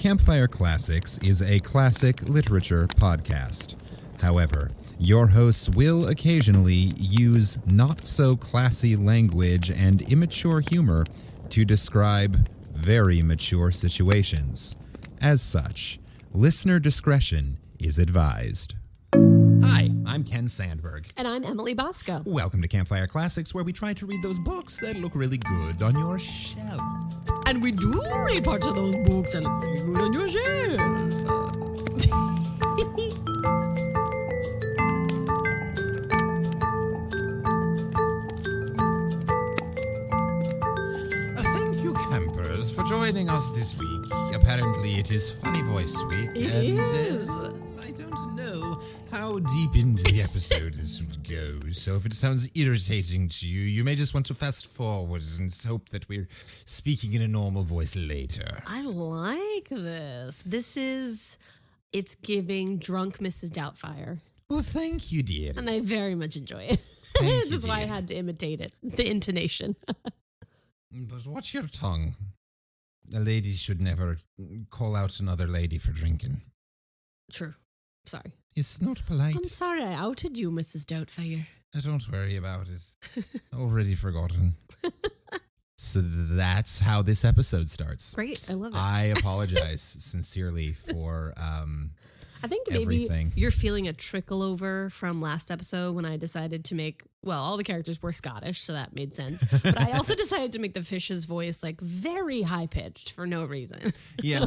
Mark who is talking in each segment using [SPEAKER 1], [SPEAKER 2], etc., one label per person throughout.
[SPEAKER 1] Campfire Classics is a classic literature podcast. However, your hosts will occasionally use not-so-classy language and immature humor to describe very mature situations. As such, listener discretion is advised. Hi, I'm Ken Sandberg.
[SPEAKER 2] And I'm Emily Bosco.
[SPEAKER 1] Welcome to Campfire Classics, where we try to read those books that look really good on your shelf.
[SPEAKER 2] And we do read parts of those books that look really good on your shelf.
[SPEAKER 1] Thank you, campers, for joining us this week. Apparently, it is Funny Voice Week.
[SPEAKER 2] It is.
[SPEAKER 1] I don't know how deep into the episode this would go, so if it sounds irritating to you, you may just want to fast forward and hope that we're speaking in a normal voice later.
[SPEAKER 2] I like this. It's giving drunk Mrs. Doubtfire.
[SPEAKER 1] Well, thank you, dear.
[SPEAKER 2] And I very much enjoy it.
[SPEAKER 1] Thank
[SPEAKER 2] Which is
[SPEAKER 1] you,
[SPEAKER 2] why I
[SPEAKER 1] dear.
[SPEAKER 2] had to imitate it. The intonation.
[SPEAKER 1] But watch your tongue. A lady should never call out another lady for drinking.
[SPEAKER 2] True. Sorry.
[SPEAKER 1] It's not polite.
[SPEAKER 2] I'm sorry I outed you, Mrs. Doubtfire.
[SPEAKER 1] Don't worry about it. Already forgotten. So that's how this episode starts.
[SPEAKER 2] Great. I love it.
[SPEAKER 1] I apologize sincerely for
[SPEAKER 2] I think maybe
[SPEAKER 1] everything.
[SPEAKER 2] you're feeling a trickle over from last episode when I decided to make, well, all the characters were Scottish, so that made sense. But I also decided to make the fish's voice like very high pitched for no reason.
[SPEAKER 1] Yeah.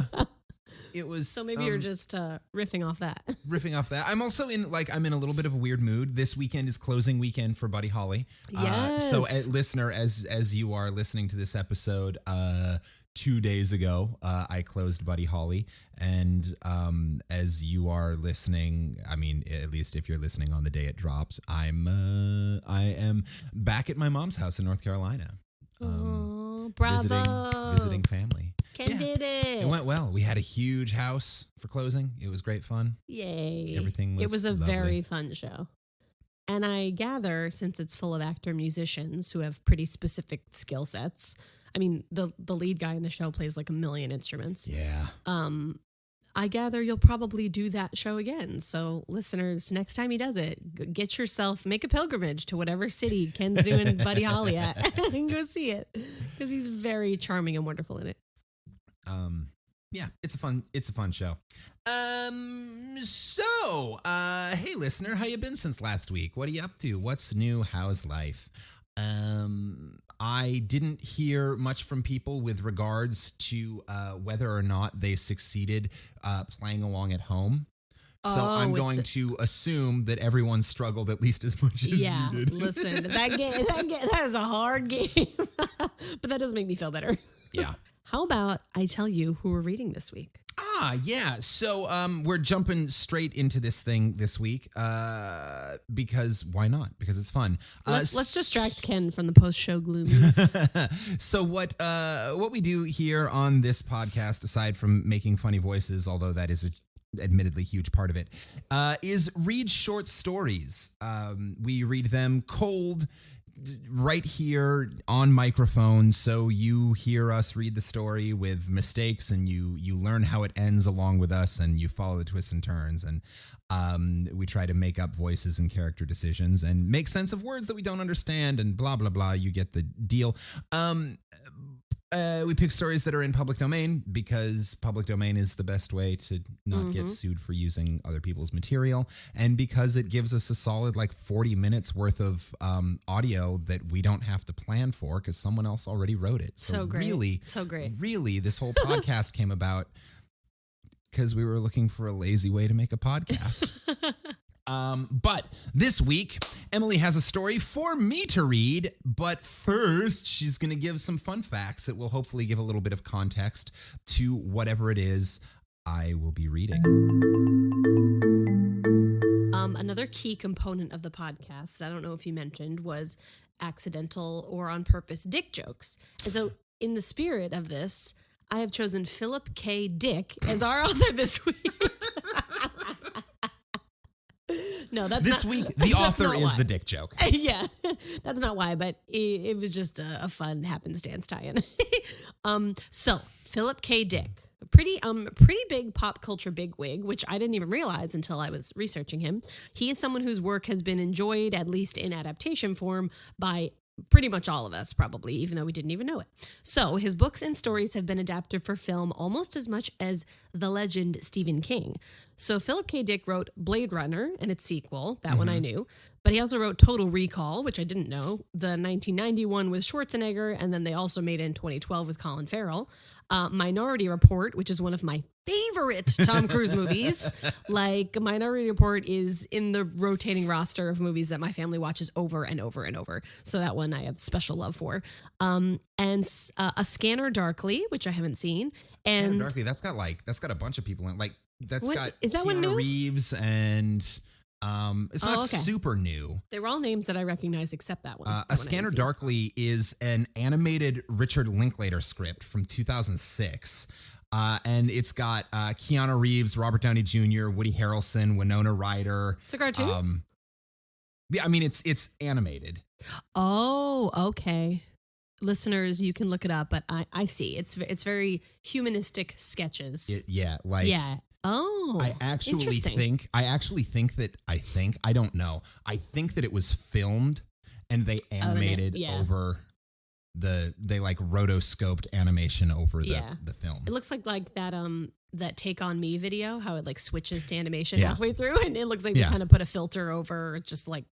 [SPEAKER 1] It was
[SPEAKER 2] So maybe you're just riffing off that.
[SPEAKER 1] riffing off that. I'm also I'm in a little bit of a weird mood. This weekend is closing weekend for Buddy Holly.
[SPEAKER 2] Yes.
[SPEAKER 1] So listener, as you are listening to this episode, 2 days ago, I closed Buddy Holly. And as you are listening, I mean, at least if you're listening on the day it dropped, I am back at my mom's house in North Carolina.
[SPEAKER 2] Oh, bravo.
[SPEAKER 1] Visiting family.
[SPEAKER 2] Ken did it.
[SPEAKER 1] It went well. We had a huge house for closing. It was great fun.
[SPEAKER 2] Yay.
[SPEAKER 1] Everything was
[SPEAKER 2] It was a
[SPEAKER 1] lovely.
[SPEAKER 2] very fun show. And I gather, since it's full of actor musicians who have pretty specific skill sets, I mean, the lead guy in the show plays like a million instruments.
[SPEAKER 1] Yeah.
[SPEAKER 2] I gather you'll probably do that show again. So listeners, next time he does it, get yourself, make a pilgrimage to whatever city Ken's doing Buddy Holly at and go see it because he's very charming and wonderful in it.
[SPEAKER 1] Yeah, it's a fun show. Hey listener, how you been since last week? What are you up to? What's new? How's life? I didn't hear much from people with regards to whether or not they succeeded playing along at home. So I'm going to assume that everyone struggled at least as much as you did.
[SPEAKER 2] Listen, that is a hard game, but that does make me feel better.
[SPEAKER 1] Yeah.
[SPEAKER 2] How about I tell you who we're reading this week?
[SPEAKER 1] Yeah. So we're jumping straight into this thing this week because why not? Because it's fun.
[SPEAKER 2] Let's distract Ken from the post-show gloomies.
[SPEAKER 1] So what we do here on this podcast, aside from making funny voices, although that is admittedly huge part of it, is read short stories. We read them cold, right here on microphone, so you hear us read the story with mistakes and you learn how it ends along with us and you follow the twists and turns, and we try to make up voices and character decisions and make sense of words that we don't understand and blah blah blah. You get the deal. We pick stories that are in public domain because public domain is the best way to not get sued for using other people's material, and because it gives us a solid 40 minutes worth of audio that we don't have to plan for because someone else already wrote it.
[SPEAKER 2] So great. Really,
[SPEAKER 1] this whole podcast came about because we were looking for a lazy way to make a podcast. But this week, Emily has a story for me to read. But first, she's going to give some fun facts that will hopefully give a little bit of context to whatever it is I will be reading.
[SPEAKER 2] Another key component of the podcast, I don't know if you mentioned, was accidental or on purpose dick jokes. And so in the spirit of this, I have chosen Philip K. Dick as our author this week. No, that's
[SPEAKER 1] this
[SPEAKER 2] not,
[SPEAKER 1] week. The author is
[SPEAKER 2] why.
[SPEAKER 1] the dick joke.
[SPEAKER 2] Yeah, that's not why, but it was just a fun happenstance tie-in. So Philip K. Dick pretty big pop culture bigwig, which I didn't even realize until I was researching him. He is someone whose work has been enjoyed, at least in adaptation form, by pretty much all of us, probably, even though we didn't even know it. So his books and stories have been adapted for film almost as much as the legend Stephen King. So Philip K. Dick wrote Blade Runner and its sequel, that one I knew, but he also wrote Total Recall, which I didn't know, the 1991 with Schwarzenegger, and then they also made it in 2012 with Colin Farrell. Minority Report, which is one of my favorite Tom Cruise movies. Like, Minority Report is in the rotating roster of movies that my family watches over and over and over. So that one I have special love for. And A Scanner Darkly, which I haven't seen. And
[SPEAKER 1] Scanner Darkly, that's got a bunch of people in. Like, that's got
[SPEAKER 2] is that
[SPEAKER 1] Keanu
[SPEAKER 2] one new?
[SPEAKER 1] Reeves and it's not
[SPEAKER 2] okay.
[SPEAKER 1] super new.
[SPEAKER 2] They were all names that I recognize except that one.
[SPEAKER 1] A Scanner Darkly is an animated Richard Linklater script from 2006. And it's got Keanu Reeves, Robert Downey Jr., Woody Harrelson, Winona Ryder.
[SPEAKER 2] It's a cartoon?
[SPEAKER 1] Yeah, I mean, it's animated.
[SPEAKER 2] Oh, okay. Listeners, you can look it up, but I see. It's very humanistic sketches.
[SPEAKER 1] Yeah.
[SPEAKER 2] Oh,
[SPEAKER 1] I actually think that it was filmed and they animated over they like rotoscoped animation over the film.
[SPEAKER 2] It looks like that Take On Me video, how it like switches to animation halfway through, and it looks like they kind of put a filter over just like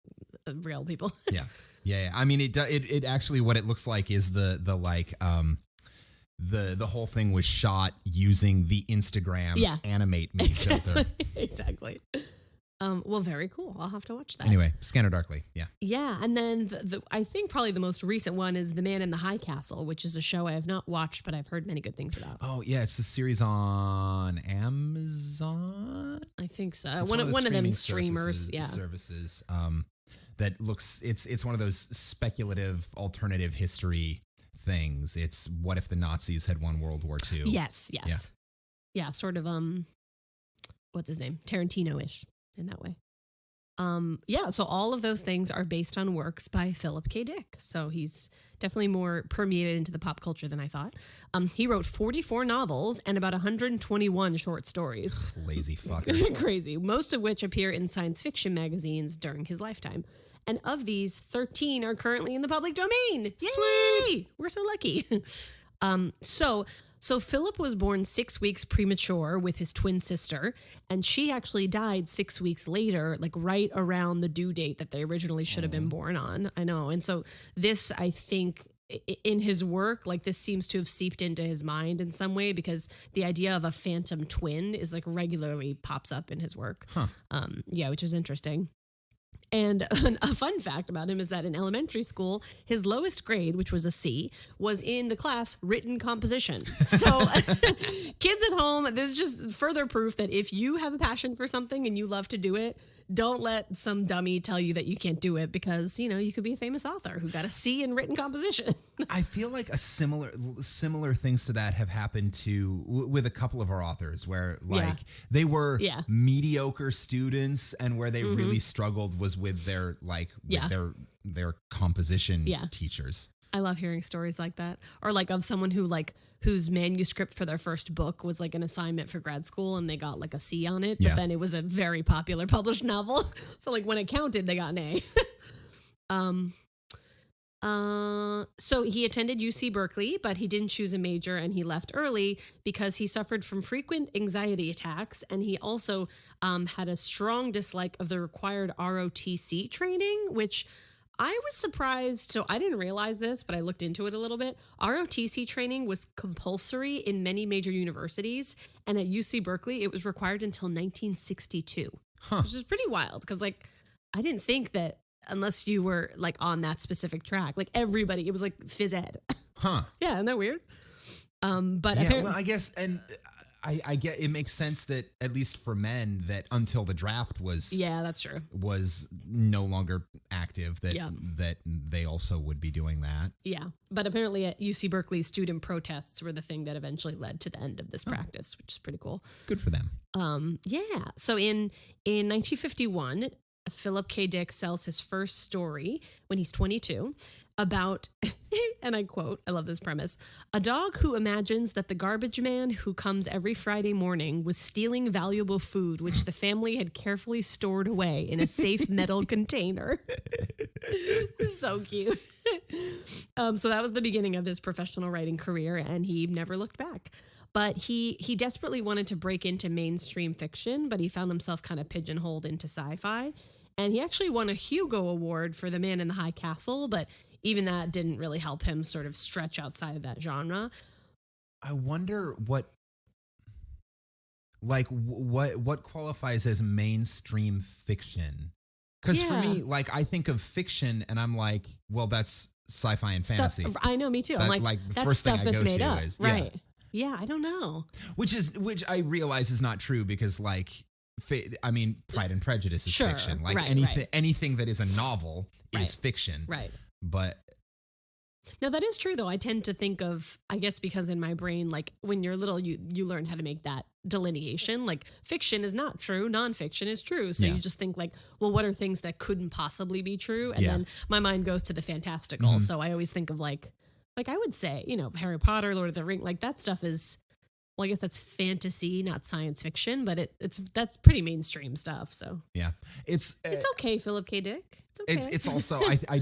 [SPEAKER 2] real people.
[SPEAKER 1] Yeah. I mean, it actually, what it looks like is the whole thing was shot using the Instagram animate me filter.
[SPEAKER 2] Exactly. Well, very cool. I'll have to watch that.
[SPEAKER 1] Anyway, Scanner Darkly. Yeah.
[SPEAKER 2] Yeah. And then I think probably the most recent one is The Man in the High Castle, which is a show I have not watched, but I've heard many good things about.
[SPEAKER 1] Oh, yeah. It's a series on Amazon.
[SPEAKER 2] I think so.
[SPEAKER 1] It's
[SPEAKER 2] One of them streamers.
[SPEAKER 1] Services. That looks, it's one of those speculative alternative history things. It's what if the Nazis had won World War II?
[SPEAKER 2] Yes. Yeah, sort of what's his name? Tarantino-ish in that way. So all of those things are based on works by Philip K. Dick. So he's definitely more permeated into the pop culture than I thought. He wrote 44 novels and about 121 short stories.
[SPEAKER 1] Lazy fucker.
[SPEAKER 2] Crazy. Most of which appear in science fiction magazines during his lifetime. And of these, 13 are currently in the public domain. Yay!
[SPEAKER 1] Sweet!
[SPEAKER 2] We're so lucky. So Philip was born 6 weeks premature with his twin sister, and she actually died 6 weeks later, like right around the due date that they originally should have been born on. I know. And so this, I think, in his work, like this seems to have seeped into his mind in some way, because the idea of a phantom twin is like regularly pops up in his work. Which is interesting. And a fun fact about him is that in elementary school, his lowest grade, which was a C, was in the class written composition. So kids at home, this is just further proof that if you have a passion for something and you love to do it, don't let some dummy tell you that you can't do it, because, you know, you could be a famous author who got a C in written composition.
[SPEAKER 1] I feel like a similar things to that have happened with a couple of our authors, where like they were mediocre students, and where they really struggled was with their their composition teachers.
[SPEAKER 2] I love hearing stories like that, or like of someone whose manuscript for their first book was like an assignment for grad school, and they got like a C on it, but then it was a very popular published novel. So like when it counted, they got an A. So he attended UC Berkeley, but he didn't choose a major, and he left early because he suffered from frequent anxiety attacks, and he also had a strong dislike of the required ROTC training, which I was surprised. So I didn't realize this, but I looked into it a little bit. ROTC training was compulsory in many major universities, and at UC Berkeley, it was required until 1962, which is pretty wild, because like I didn't think that unless you were like on that specific track, like everybody, it was like phys ed. Yeah, isn't that weird? But
[SPEAKER 1] well, I guess, and I get, it makes sense that at least for men, that until the draft was
[SPEAKER 2] that's true,
[SPEAKER 1] was no longer active, that they also would be doing that. Yeah,
[SPEAKER 2] but apparently at UC Berkeley, student protests were the thing that eventually led to the end of this practice, which is pretty cool.
[SPEAKER 1] Good for them.
[SPEAKER 2] So in 1951, Philip K. Dick sells his first story when he's 22. about, and I quote, I love this premise, a dog who imagines that the garbage man who comes every Friday morning was stealing valuable food which the family had carefully stored away in a safe metal container. So cute. So that was the beginning of his professional writing career, and he never looked back. But he desperately wanted to break into mainstream fiction, but he found himself kind of pigeonholed into sci-fi. And he actually won a Hugo Award for The Man in the High Castle, but even that didn't really help him sort of stretch outside of that genre.
[SPEAKER 1] I wonder what qualifies as mainstream fiction? Because for me, like, I think of fiction and I'm like, well, that's sci-fi and fantasy.
[SPEAKER 2] I know, me too. I'm like the
[SPEAKER 1] that's
[SPEAKER 2] first
[SPEAKER 1] stuff
[SPEAKER 2] thing I
[SPEAKER 1] that's
[SPEAKER 2] go made
[SPEAKER 1] to
[SPEAKER 2] up.
[SPEAKER 1] is,
[SPEAKER 2] right. Yeah, I don't know.
[SPEAKER 1] Which I realize is not true because, like, Pride and Prejudice is fiction. Like anything that is a novel is fiction.
[SPEAKER 2] Right.
[SPEAKER 1] But
[SPEAKER 2] no, that is true though. I tend to think of, I guess because in my brain, like when you're little, you learn how to make that delineation. Like fiction is not true, nonfiction is true. So you just think like, well, what are things that couldn't possibly be true? And then my mind goes to the fantastical. Mm-hmm. So I always think of like I would say, Harry Potter, Lord of the Rings, like that stuff is, well, I guess that's fantasy, not science fiction, but that's pretty mainstream stuff. So
[SPEAKER 1] yeah, it's
[SPEAKER 2] okay, Philip K. Dick. It's okay.
[SPEAKER 1] It's also I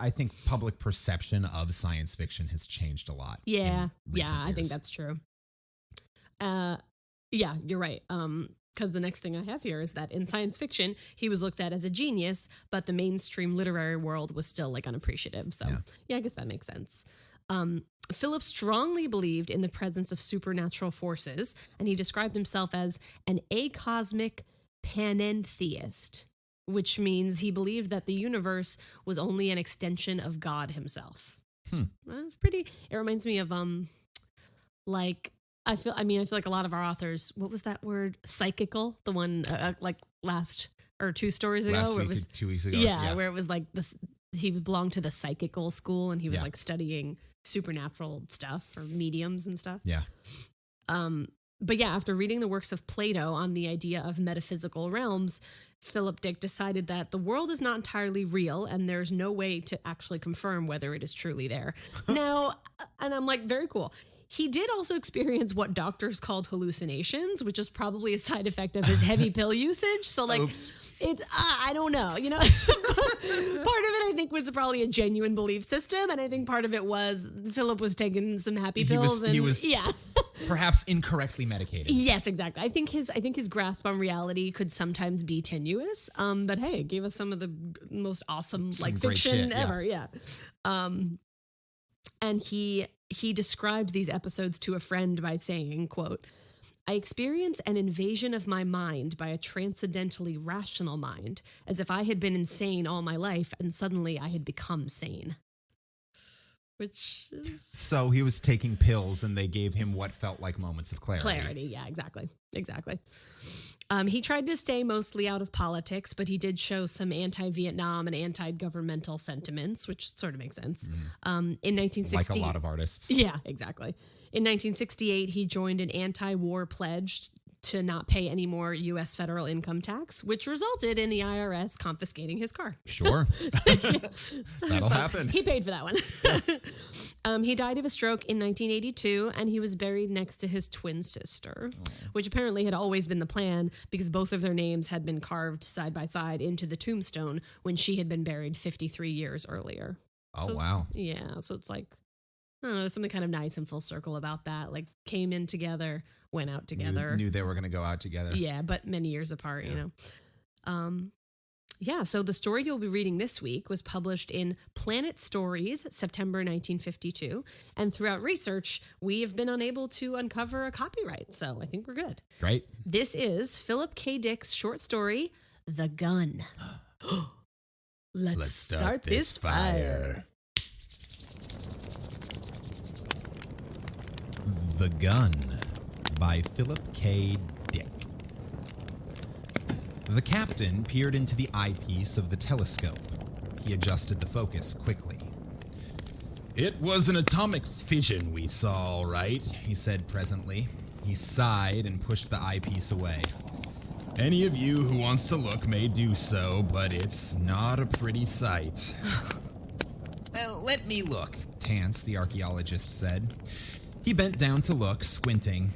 [SPEAKER 1] think public perception of science fiction has changed a lot.
[SPEAKER 2] Yeah, I think that's true. Yeah, you're right. Because the next thing I have here is that in science fiction, he was looked at as a genius, but the mainstream literary world was still like unappreciative. So yeah I guess that makes sense. Philip strongly believed in the presence of supernatural forces, and he described himself as an acosmic panentheist, which means he believed that the universe was only an extension of God himself. It's pretty. It reminds me of I feel like a lot of our authors. What was that word? Psychical. The one like last or 2 stories ago. Where it was 2 weeks ago. Yeah, where it was like this. He belonged to the psychical school, and he was like studying supernatural stuff or mediums and stuff.
[SPEAKER 1] Yeah.
[SPEAKER 2] But yeah, after reading the works of Plato on the idea of metaphysical realms, Philip Dick decided that the world is not entirely real and there's no way to actually confirm whether it is truly there. Now, and I'm like, very cool. He did also experience what doctors called hallucinations, which is probably a side effect of his heavy pill usage. So like, it's, I don't know, part of it I think was probably a genuine belief system. And I think part of it was Philip was taking some happy pills.
[SPEAKER 1] He was perhaps incorrectly medicated.
[SPEAKER 2] Yes, exactly. I think his grasp on reality could sometimes be tenuous. But hey, it gave us some of the most awesome fiction ever. Yeah. And he described these episodes to a friend by saying, quote, I experience an invasion of my mind by a transcendentally rational mind, as if I had been insane all my life and suddenly I had become sane. Which is...
[SPEAKER 1] So he was taking pills and they gave him what felt like moments of clarity.
[SPEAKER 2] Yeah, exactly. He tried to stay mostly out of politics, but he did show some anti-Vietnam and anti-governmental sentiments, which sort of makes sense. In 1960,
[SPEAKER 1] like a lot of artists.
[SPEAKER 2] Yeah, exactly. In 1968, he joined an anti-war pledge to not pay any more U.S. federal income tax, which resulted in the IRS confiscating his car.
[SPEAKER 1] Sure. That'll happen.
[SPEAKER 2] He paid for that one. He died of a stroke in 1982, and he was buried next to his twin sister, which apparently had always been the plan because both of their names had been carved side by side into the tombstone when she had been buried 53 years earlier.
[SPEAKER 1] Oh, wow.
[SPEAKER 2] Yeah, so it's like, I don't know, there's something kind of nice and full circle about that. Like, came in together, went out together.
[SPEAKER 1] Knew they were going to go out together.
[SPEAKER 2] Yeah, but many years apart, so the story you'll be reading this week was published in Planet Stories, September 1952. And throughout research, we have been unable to uncover a copyright. So I think we're good.
[SPEAKER 1] Great.
[SPEAKER 2] This is Philip K. Dick's short story, The Gun. Let's start this fire.
[SPEAKER 1] The Gun by Philip K. Dick. The captain peered into the eyepiece of the telescope. He adjusted the focus quickly. It was an atomic fission we saw, all right, he said presently. He sighed and pushed the eyepiece away. Any of you who wants to look may do so, but it's not a pretty sight. Well, let me look, Tance, the archaeologist said. He bent down to look, squinting.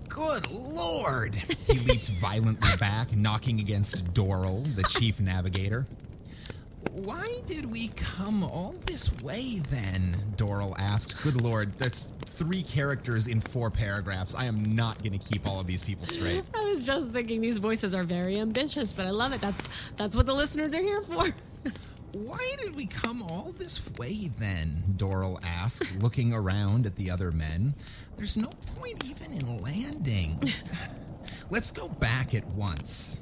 [SPEAKER 1] Good Lord! He leaped violently back, knocking against Doral, the chief navigator. Why did we come all this way, then? Doral asked. Good Lord, that's 3 characters in 4 paragraphs. I am not going to keep all of these people straight.
[SPEAKER 2] I was just thinking these voices are very ambitious, but I love it. That's what the listeners are here for.
[SPEAKER 1] Why did we come all this way, then? Doral asked, looking around at the other men. There's no point even in landing. Let's go back at once.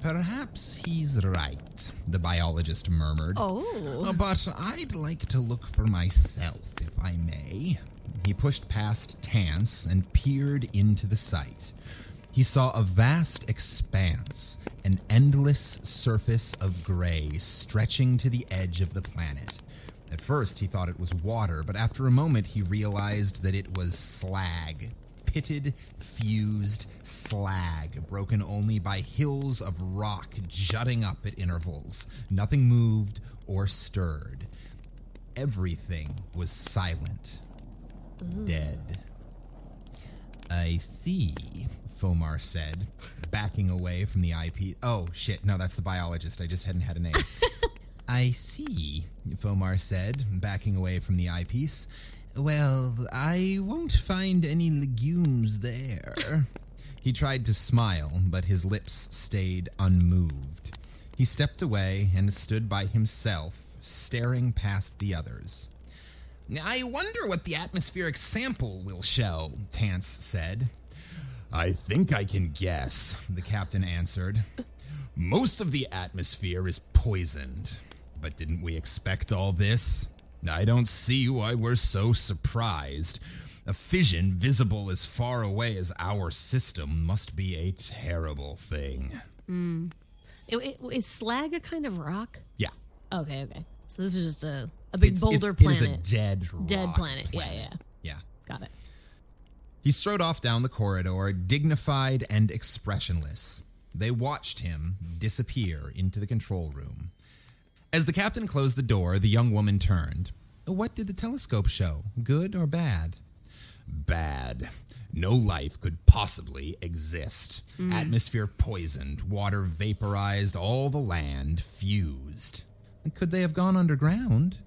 [SPEAKER 1] Perhaps he's right, the biologist murmured.
[SPEAKER 2] Oh.
[SPEAKER 1] But I'd like to look for myself, if I may. He pushed past Tance and peered into the site. He saw a vast expanse, an endless surface of gray stretching to the edge of the planet. At first, he thought it was water, but after a moment, he realized that it was slag. Pitted, fused slag, broken only by hills of rock jutting up at intervals. Nothing moved or stirred. Everything was silent. Ooh. Dead. I see, Fomar said, backing away from the IP. Oh, shit, no, that's the biologist. I just hadn't had a name. I see, Fomar said, backing away from the eyepiece. Well, I won't find any legumes there. He tried to smile, but his lips stayed unmoved. He stepped away and stood by himself, staring past the others. I wonder what the atmospheric sample will show, Tance said. I think I can guess, the captain answered. Most of the atmosphere is poisoned. But didn't we expect all this? I don't see why we're so surprised. A fission visible as far away as our system must be a terrible thing.
[SPEAKER 2] Is slag a kind of rock?
[SPEAKER 1] Yeah.
[SPEAKER 2] Okay. So this is just a big boulder planet.
[SPEAKER 1] It is a dead rock
[SPEAKER 2] planet. Yeah. Got it.
[SPEAKER 1] He strode off down the corridor, dignified and expressionless. They watched him disappear into the control room. As the captain closed the door, the young woman turned. What did the telescope show? Good or bad? Bad. No life could possibly exist. Atmosphere poisoned, water vaporized, all the land fused. Could they have gone underground?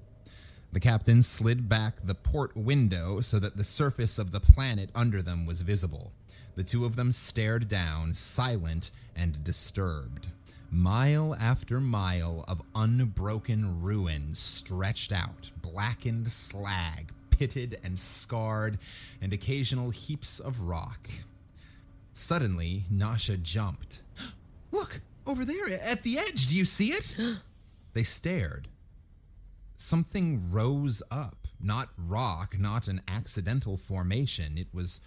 [SPEAKER 1] The captain slid back the port window so that the surface of the planet under them was visible. The two of them stared down, silent and disturbed. Mile after mile of unbroken ruin stretched out, blackened slag, pitted and scarred, and occasional heaps of rock. Suddenly, Nasha jumped. Look, over there, at the edge, do you see it? They stared. Something rose up, not rock, not an accidental formation. It was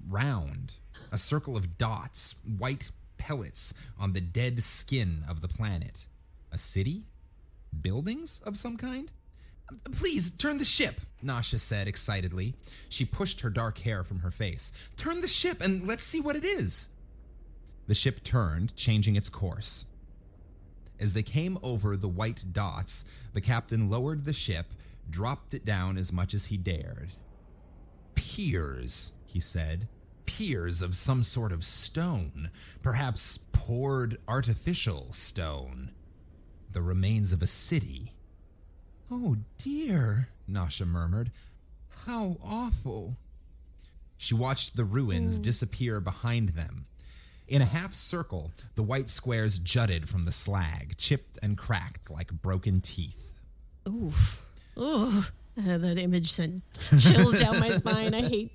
[SPEAKER 1] round, a circle of dots, white pellets on the dead skin of the planet. A city? Buildings of some kind? Please, turn the ship, Nasha said excitedly. She pushed her dark hair from her face. Turn the ship and let's see what it is. The ship turned, changing its course. As they came over the white dots, the captain lowered the ship, dropped it down as much as he dared. Piers, he said. Piers of some sort of stone, perhaps poured artificial stone. The remains of a city. Oh dear, Nasha murmured. How awful. She watched the ruins disappear behind them. In a half circle, the white squares jutted from the slag, chipped and cracked like broken teeth.
[SPEAKER 2] Oof. Ugh. That image sent chills down my spine. I hate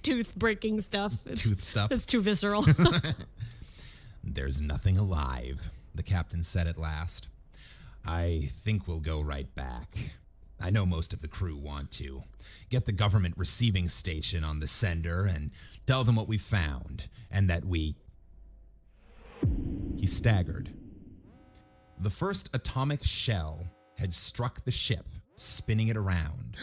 [SPEAKER 2] tooth-breaking stuff.
[SPEAKER 1] Tooth stuff?
[SPEAKER 2] It's too visceral.
[SPEAKER 1] There's nothing alive, the captain said at last. I think we'll go right back. I know most of the crew want to. Get the government receiving station on the sender and tell them what we found, and that we... He staggered. The first atomic shell had struck the ship, spinning it around.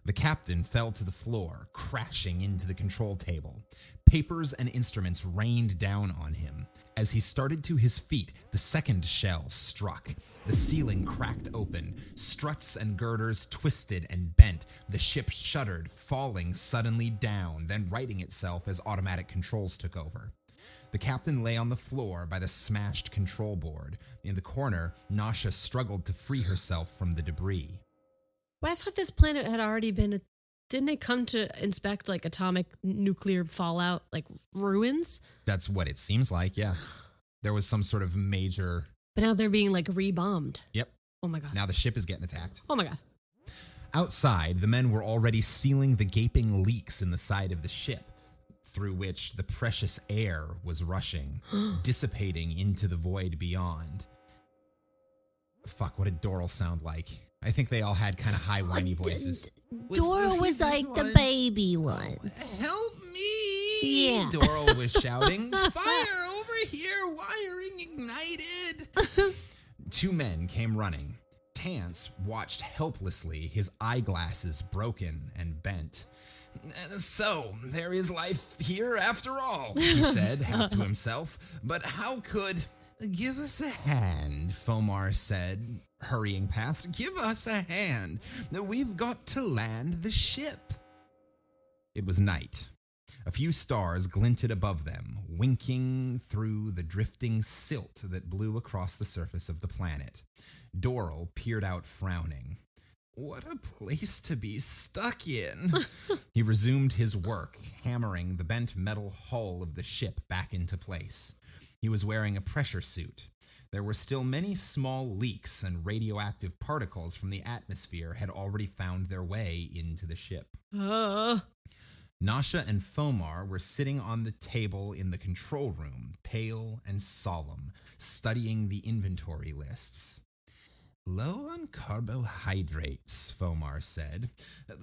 [SPEAKER 1] The captain fell to the floor, crashing into the control table. Papers and instruments rained down on him. As he started to his feet, the second shell struck. The ceiling cracked open. Struts and girders twisted and bent. The ship shuddered, falling suddenly down, then righting itself as automatic controls took over. The captain lay on the floor by the smashed control board. In the corner, Nasha struggled to free herself from the debris.
[SPEAKER 2] Well, I thought this planet had already been. Didn't they come to inspect like atomic nuclear fallout, like ruins?
[SPEAKER 1] That's what it seems like, yeah. There was some sort of major...
[SPEAKER 2] But now they're being like rebombed.
[SPEAKER 1] Yep.
[SPEAKER 2] Oh my God.
[SPEAKER 1] Now the ship is getting attacked.
[SPEAKER 2] Oh my God.
[SPEAKER 1] Outside, the men were already sealing the gaping leaks in the side of the ship, through which the precious air was rushing, dissipating into the void beyond. Fuck, what did Doral sound like? I think they all had kind of high, whiny voices.
[SPEAKER 3] Doral was like the baby one.
[SPEAKER 1] Help me!
[SPEAKER 3] Yeah.
[SPEAKER 1] Doral was shouting. Fire over here! Wiring ignited! Two men came running. Tance watched helplessly, his eyeglasses broken and bent. So, there is life here after all, he said, half to himself. But how could... Give us a hand, Fomar said, hurrying past. Give us a hand. We've got to land the ship. It was night. A few stars glinted above them, winking through the drifting silt that blew across the surface of the planet. Doral peered out, frowning. What a place to be stuck in. He resumed his work, hammering the bent metal hull of the ship back into place. He was wearing a pressure suit. There were still many small leaks, and radioactive particles from the atmosphere had already found their way into the ship. Nasha and Fomar were sitting on the table in the control room, pale and solemn, studying the inventory lists. Low on carbohydrates, Fomar said.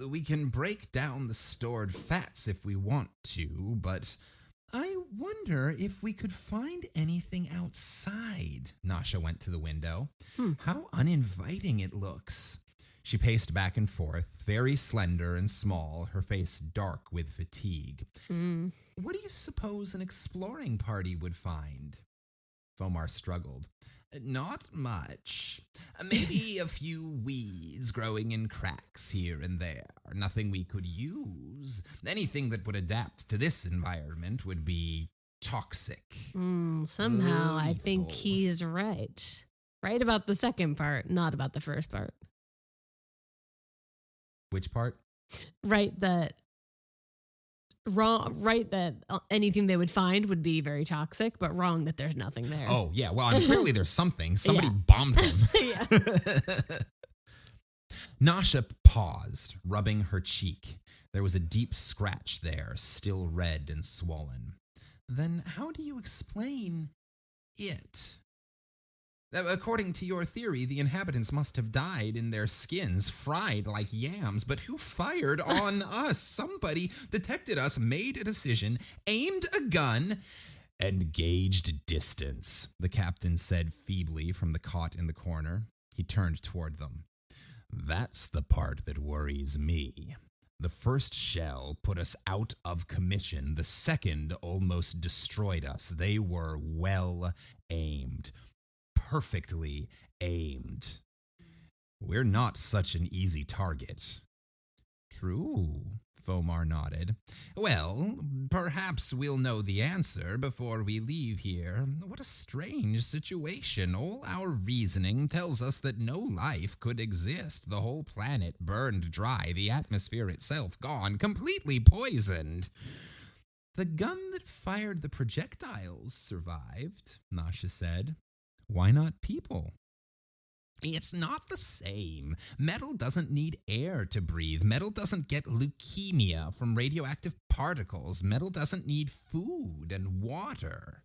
[SPEAKER 1] We can break down the stored fats if we want to, but I wonder if we could find anything outside. Nasha went to the window. How uninviting it looks. She paced back and forth, very slender and small, her face dark with fatigue. What do you suppose an exploring party would find? Fomar struggled. Not much. Maybe a few weeds growing in cracks here and there. Nothing we could use. Anything that would adapt to this environment would be toxic.
[SPEAKER 2] Somehow I think he's right. Right about the second part, not about the first part.
[SPEAKER 1] Which part?
[SPEAKER 2] Right that anything they would find would be very toxic, but wrong that there's nothing there.
[SPEAKER 1] Oh, yeah. Well, I mean, clearly there's something. Somebody
[SPEAKER 2] Yeah.
[SPEAKER 1] bombed them.
[SPEAKER 2] Yeah.
[SPEAKER 1] Nasha paused, rubbing her cheek. There was a deep scratch there, still red and swollen. Then how do you explain it? According to your theory, the inhabitants must have died in their skins, fried like yams. But who fired on us? Somebody detected us, made a decision, aimed a gun, and gauged distance, the captain said feebly from the cot in the corner. He turned toward them. That's the part that worries me. The first shell put us out of commission. The second almost destroyed us. They were well aimed. Perfectly aimed. We're not such an easy target. True, Fomar nodded. Well, perhaps we'll know the answer before we leave here. What a strange situation. All our reasoning tells us that no life could exist. The whole planet burned dry, the atmosphere itself gone, completely poisoned. The gun that fired the projectiles survived, Nasha said. Why not people? It's not the same. Metal doesn't need air to breathe. Metal doesn't get leukemia from radioactive particles. Metal doesn't need food and water.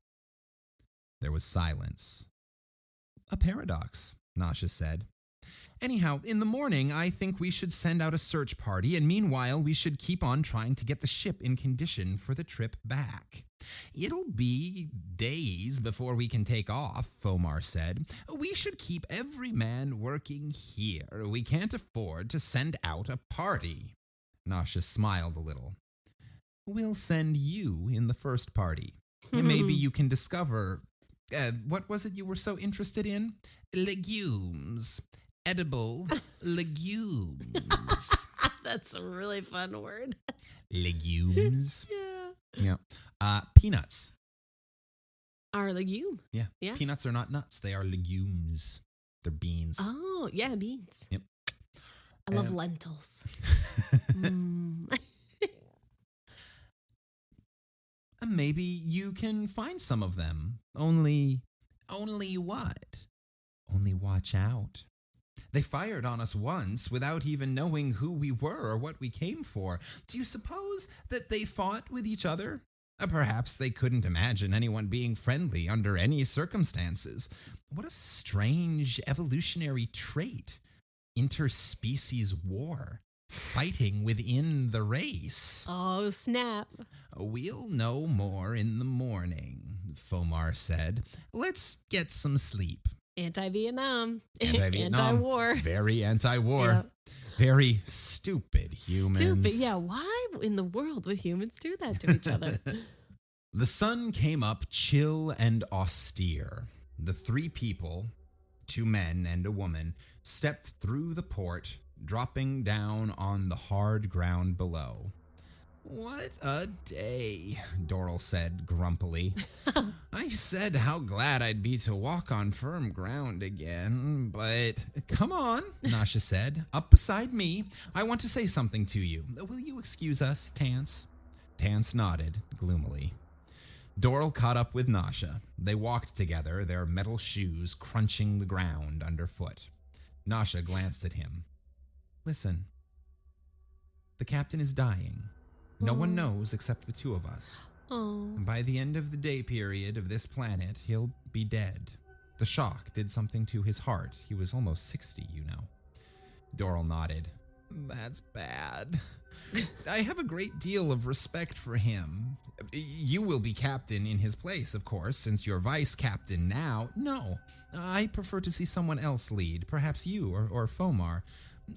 [SPEAKER 1] There was silence. A paradox, Nasha said. Anyhow, in the morning, I think we should send out a search party, and meanwhile, we should keep on trying to get the ship in condition for the trip back. It'll be days before we can take off, Fomar said. We should keep every man working here. We can't afford to send out a party. Nasha smiled a little. We'll send you in the first party. And maybe you can discover, what was it you were so interested in? Legumes. Edible legumes.
[SPEAKER 2] That's a really fun word.
[SPEAKER 1] Legumes.
[SPEAKER 2] Yeah.
[SPEAKER 1] Yeah. Peanuts.
[SPEAKER 2] Our legume.
[SPEAKER 1] Yeah.
[SPEAKER 2] Yeah.
[SPEAKER 1] Peanuts are not nuts. They are legumes. They're beans.
[SPEAKER 2] Oh, yeah, beans.
[SPEAKER 1] Yep.
[SPEAKER 2] I love lentils.
[SPEAKER 1] Maybe you can find some of them. Only what? Only watch out. They fired on us once without even knowing who we were or what we came for. Do you suppose that they fought with each other? Perhaps they couldn't imagine anyone being friendly under any circumstances. What a strange evolutionary trait. Interspecies war. Fighting within the race.
[SPEAKER 2] Oh, snap.
[SPEAKER 1] We'll know more in the morning, Fomar said. Let's get some sleep.
[SPEAKER 2] Anti-Vietnam.
[SPEAKER 1] Anti-Vietnam.
[SPEAKER 2] Anti-war.
[SPEAKER 1] Very anti-war.
[SPEAKER 2] Yep.
[SPEAKER 1] Very stupid humans.
[SPEAKER 2] Stupid. Yeah, why in the world would humans do that to each other?
[SPEAKER 1] The sun came up chill and austere. The 3 people, 2 men and a woman, stepped through the port, dropping down on the hard ground below. What a day, Doral said grumpily. I said how glad I'd be to walk on firm ground again, but come on, Nasha said, up beside me. I want to say something to you. Will you excuse us, Tance? Tance nodded gloomily. Doral caught up with Nasha. They walked together, their metal shoes crunching the ground underfoot. Nasha glanced at him. Listen. The captain is dying. No one knows except the 2 of us.
[SPEAKER 2] Oh.
[SPEAKER 1] By the end of the day period of this planet, he'll be dead. The shock did something to his heart. He was almost 60, you know. Doral nodded. That's bad. I have a great deal of respect for him. You will be captain in his place, of course, since you're vice captain now. No, I prefer to see someone else lead, perhaps you or Fomar.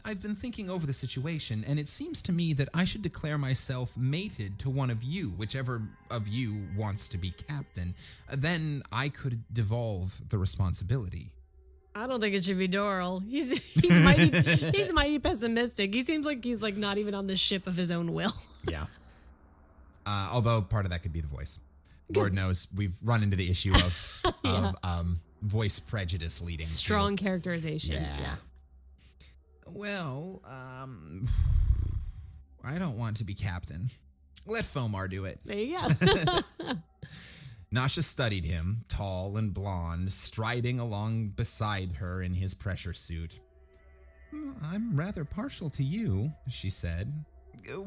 [SPEAKER 1] I've been thinking over the situation, and it seems to me that I should declare myself mated to one of you, whichever of you wants to be captain. Then I could devolve the responsibility.
[SPEAKER 2] I don't think it should be Doral. He's mighty pessimistic. He seems like he's like not even on the ship of his own will.
[SPEAKER 1] Yeah. Although part of that could be the voice. Lord knows we've run into the issue of voice prejudice leading
[SPEAKER 2] strong
[SPEAKER 1] to
[SPEAKER 2] characterization. Yeah.
[SPEAKER 1] Well, I don't want to be captain. Let Fomar do it.
[SPEAKER 2] There you go.
[SPEAKER 1] Nasha studied him, tall and blonde, striding along beside her in his pressure suit. I'm rather partial to you, she said.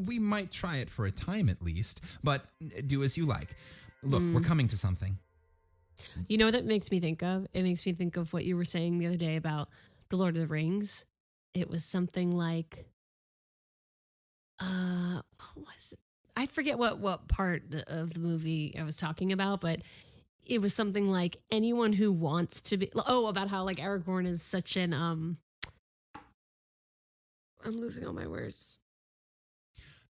[SPEAKER 1] We might try it for a time at least, but do as you like. Look, we're coming to something.
[SPEAKER 2] You know what that makes me think of? It makes me think of what you were saying the other day about the Lord of the Rings. It was something like, I forget what part of the movie I was talking about, but it was something like anyone who wants to be, about how like Aragorn is such an, I'm losing all my words.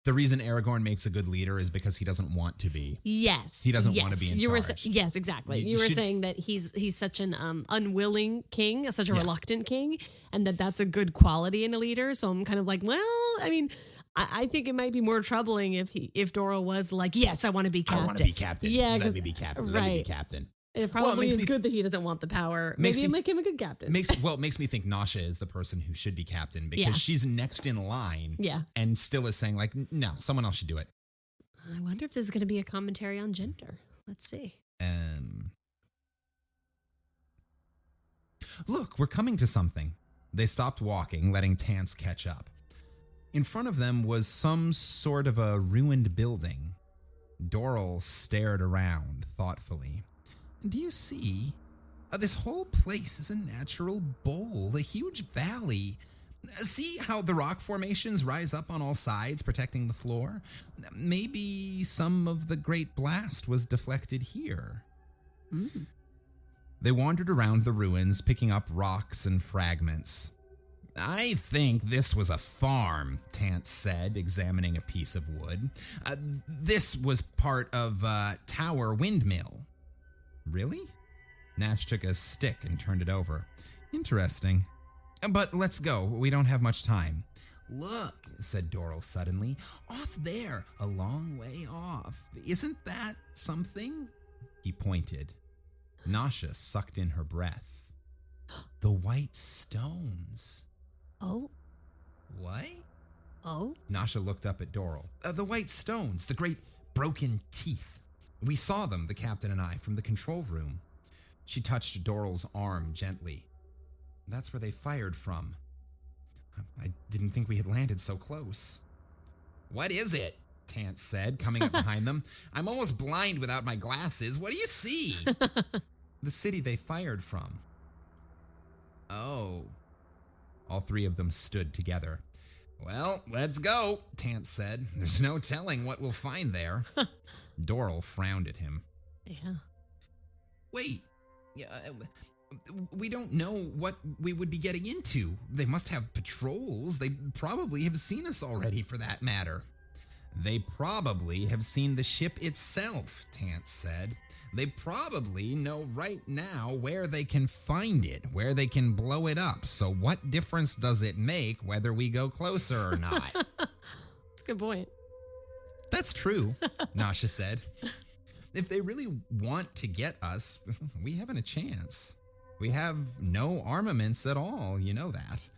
[SPEAKER 1] The reason Aragorn makes a good leader is because he doesn't want to be.
[SPEAKER 2] Yes.
[SPEAKER 1] He doesn't want to be in charge.
[SPEAKER 2] Yes, exactly. You were saying that he's such an unwilling king, such a reluctant king, and that's a good quality in a leader. So I'm kind of like, well, I mean, I think it might be more troubling if Doral was like, yes, I want to be captain.
[SPEAKER 1] I want to be captain.
[SPEAKER 2] Yeah,
[SPEAKER 1] let me be captain.
[SPEAKER 2] Right.
[SPEAKER 1] Let me be captain.
[SPEAKER 2] It probably is good that he doesn't want the power. Maybe make him a good captain.
[SPEAKER 1] Makes me think Nasha is the person who should be captain because she's next in line.
[SPEAKER 2] Yeah.
[SPEAKER 1] And still is saying like, no, someone else should do it.
[SPEAKER 2] I wonder if this is going to be a commentary on gender. Let's see.
[SPEAKER 1] Look, we're coming to something. They stopped walking, letting Tance catch up. In front of them was some sort of a ruined building. Doral stared around thoughtfully. Do you see? This whole place is a natural bowl, a huge valley. See how the rock formations rise up on all sides, protecting the floor? Maybe some of the great blast was deflected here. They wandered around the ruins, picking up rocks and fragments. I think this was a farm, Tance said, examining a piece of wood. This was part of Tower Windmill. Really? Nash took a stick and turned it over. Interesting. But let's go. We don't have much time. Look, said Doral suddenly. Off there, a long way off. Isn't that something? He pointed. Nasha sucked in her breath. The white stones.
[SPEAKER 2] Oh?
[SPEAKER 1] What?
[SPEAKER 2] Oh?
[SPEAKER 1] Nasha looked up at Doral. The white stones, the great broken teeth. We saw them, the captain and I, from the control room. She touched Doral's arm gently. That's where they fired from. I didn't think we had landed so close. What is it? Tance said, coming up behind them. I'm almost blind without my glasses. What do you see? The city they fired from. Oh. All three of them stood together. Well, let's go, Tance said. There's no telling what we'll find there. Doral frowned at him.
[SPEAKER 2] Yeah.
[SPEAKER 1] Wait. We don't know what we would be getting into. They must have patrols. They probably have seen us already, for that matter. They probably have seen the ship itself, Tance said. They probably know right now where they can find it, where they can blow it up. So what difference does it make whether we go closer or not?
[SPEAKER 2] That's a good point.
[SPEAKER 1] That's true, Nasha said. If they really want to get us, we haven't a chance. We have no armaments at all, you know that.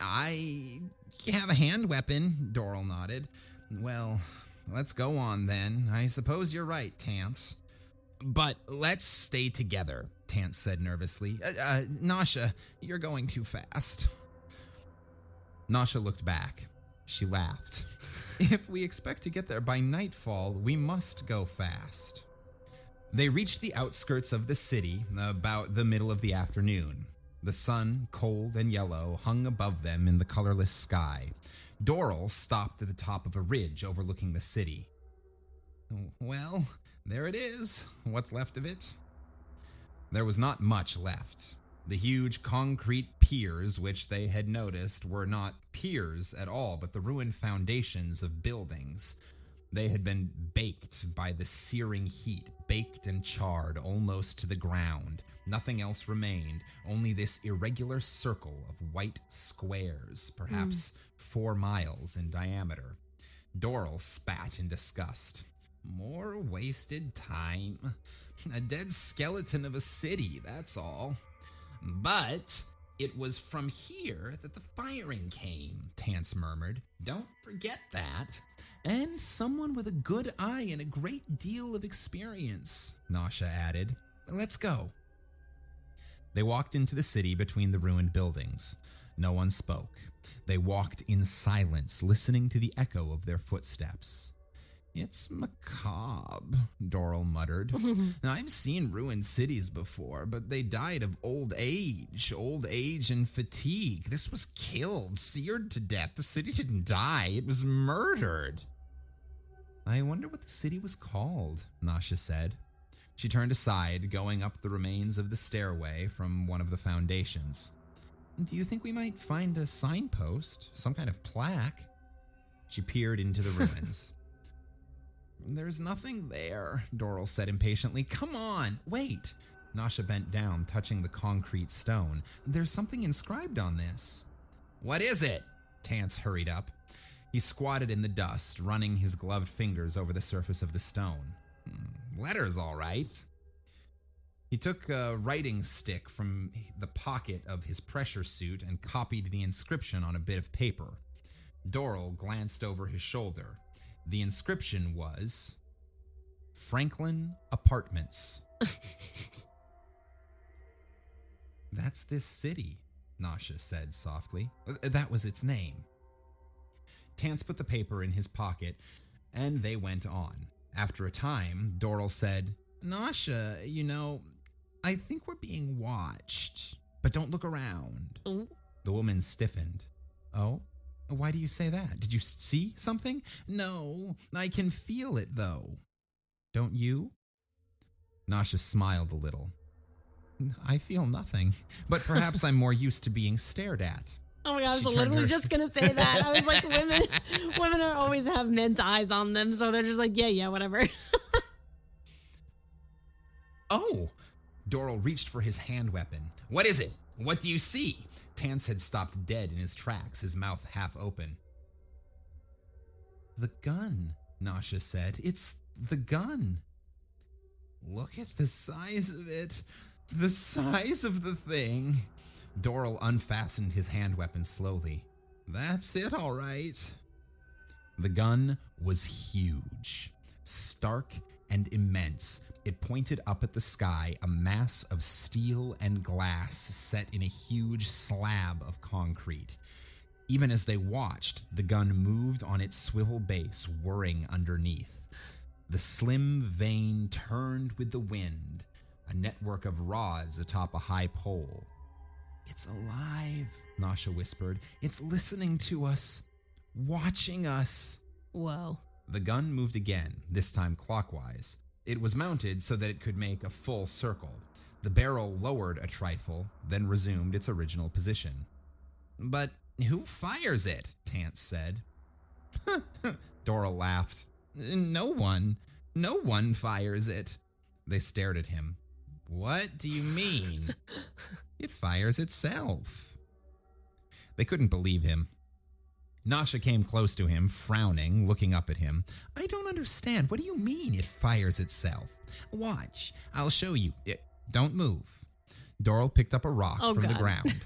[SPEAKER 1] I have a hand weapon, Doral nodded. Well, let's go on then. I suppose you're right, Tance. But let's stay together, Tance said nervously. Nasha, you're going too fast. Nasha looked back. She laughed. If we expect to get there by nightfall, we must go fast. They reached the outskirts of the city about the middle of the afternoon. The sun, cold and yellow, hung above them in the colorless sky. Doral stopped at the top of a ridge overlooking the city. Well, there it is. What's left of it? There was not much left. The huge concrete piers which they had noticed were not piers at all, but the ruined foundations of buildings. They had been baked by the searing heat, baked and charred almost to the ground. Nothing else remained, only this irregular circle of white squares, perhaps 4 miles in diameter. Doral spat in disgust. More wasted time. A dead skeleton of a city, that's all. But it was from here that the firing came, Tance murmured. Don't forget that. And someone with a good eye and a great deal of experience, Nasha added. Let's go. They walked into the city between the ruined buildings. No one spoke. They walked in silence, listening to the echo of their footsteps. It's macabre, Doral muttered. Now, I've seen ruined cities before, but they died of old age and fatigue. This was killed, seared to death. The city didn't die, it was murdered. I wonder what the city was called, Nasha said. She turned aside, going up the remains of the stairway from one of the foundations. Do you think we might find a signpost, some kind of plaque? She peered into the ruins. There's nothing there, Doral said impatiently. Come on, wait. Nasha bent down, touching the concrete stone. There's something inscribed on this. What is it? Tance hurried up. He squatted in the dust, running his gloved fingers over the surface of the stone. Letters, all right. He took a writing stick from the pocket of his pressure suit and copied the inscription on a bit of paper. Doral glanced over his shoulder. The inscription was, Franklin Apartments. That's this city, Nasha said softly. That was its name. Tance put the paper in his pocket, and they went on. After a time, Doral said, Nasha, I think we're being watched, but don't look around.
[SPEAKER 2] Ooh.
[SPEAKER 1] The woman stiffened. Oh? Why do you say that? Did you see something? No, I can feel it, though. Don't you? Nasha smiled a little. I feel nothing, but perhaps I'm more used to being stared at.
[SPEAKER 2] Oh my God, I was
[SPEAKER 1] She turned
[SPEAKER 2] literally
[SPEAKER 1] her-
[SPEAKER 2] just going to say that. I was like, women are always have men's eyes on them. So they're just like, yeah, whatever.
[SPEAKER 1] Oh! Doral reached for his hand weapon. What is it? What do you see? Tance had stopped dead in his tracks, his mouth half open. The gun, Nasha said. It's the gun. Look at the size of it. The size of the thing. Doral unfastened his hand weapon slowly. That's it, all right. The gun was huge, stark and immense. It pointed up at the sky, a mass of steel and glass set in a huge slab of concrete. Even as they watched, the gun moved on its swivel base, whirring underneath. The slim vane turned with the wind, a network of rods atop a high pole. It's alive, Nasha whispered. It's listening to us, watching us.
[SPEAKER 2] Whoa.
[SPEAKER 1] The gun moved again, this time clockwise. It was mounted so that it could make a full circle. The barrel lowered a trifle, then resumed its original position. But who fires it? Tance said. Doral laughed. No one. No one fires it. They stared at him. What do you mean? It fires itself. They couldn't believe him. Nasha came close to him, frowning, looking up at him. I don't understand. What do you mean it fires itself? Watch. I'll show you. Don't move. Doral picked up a rock from the ground.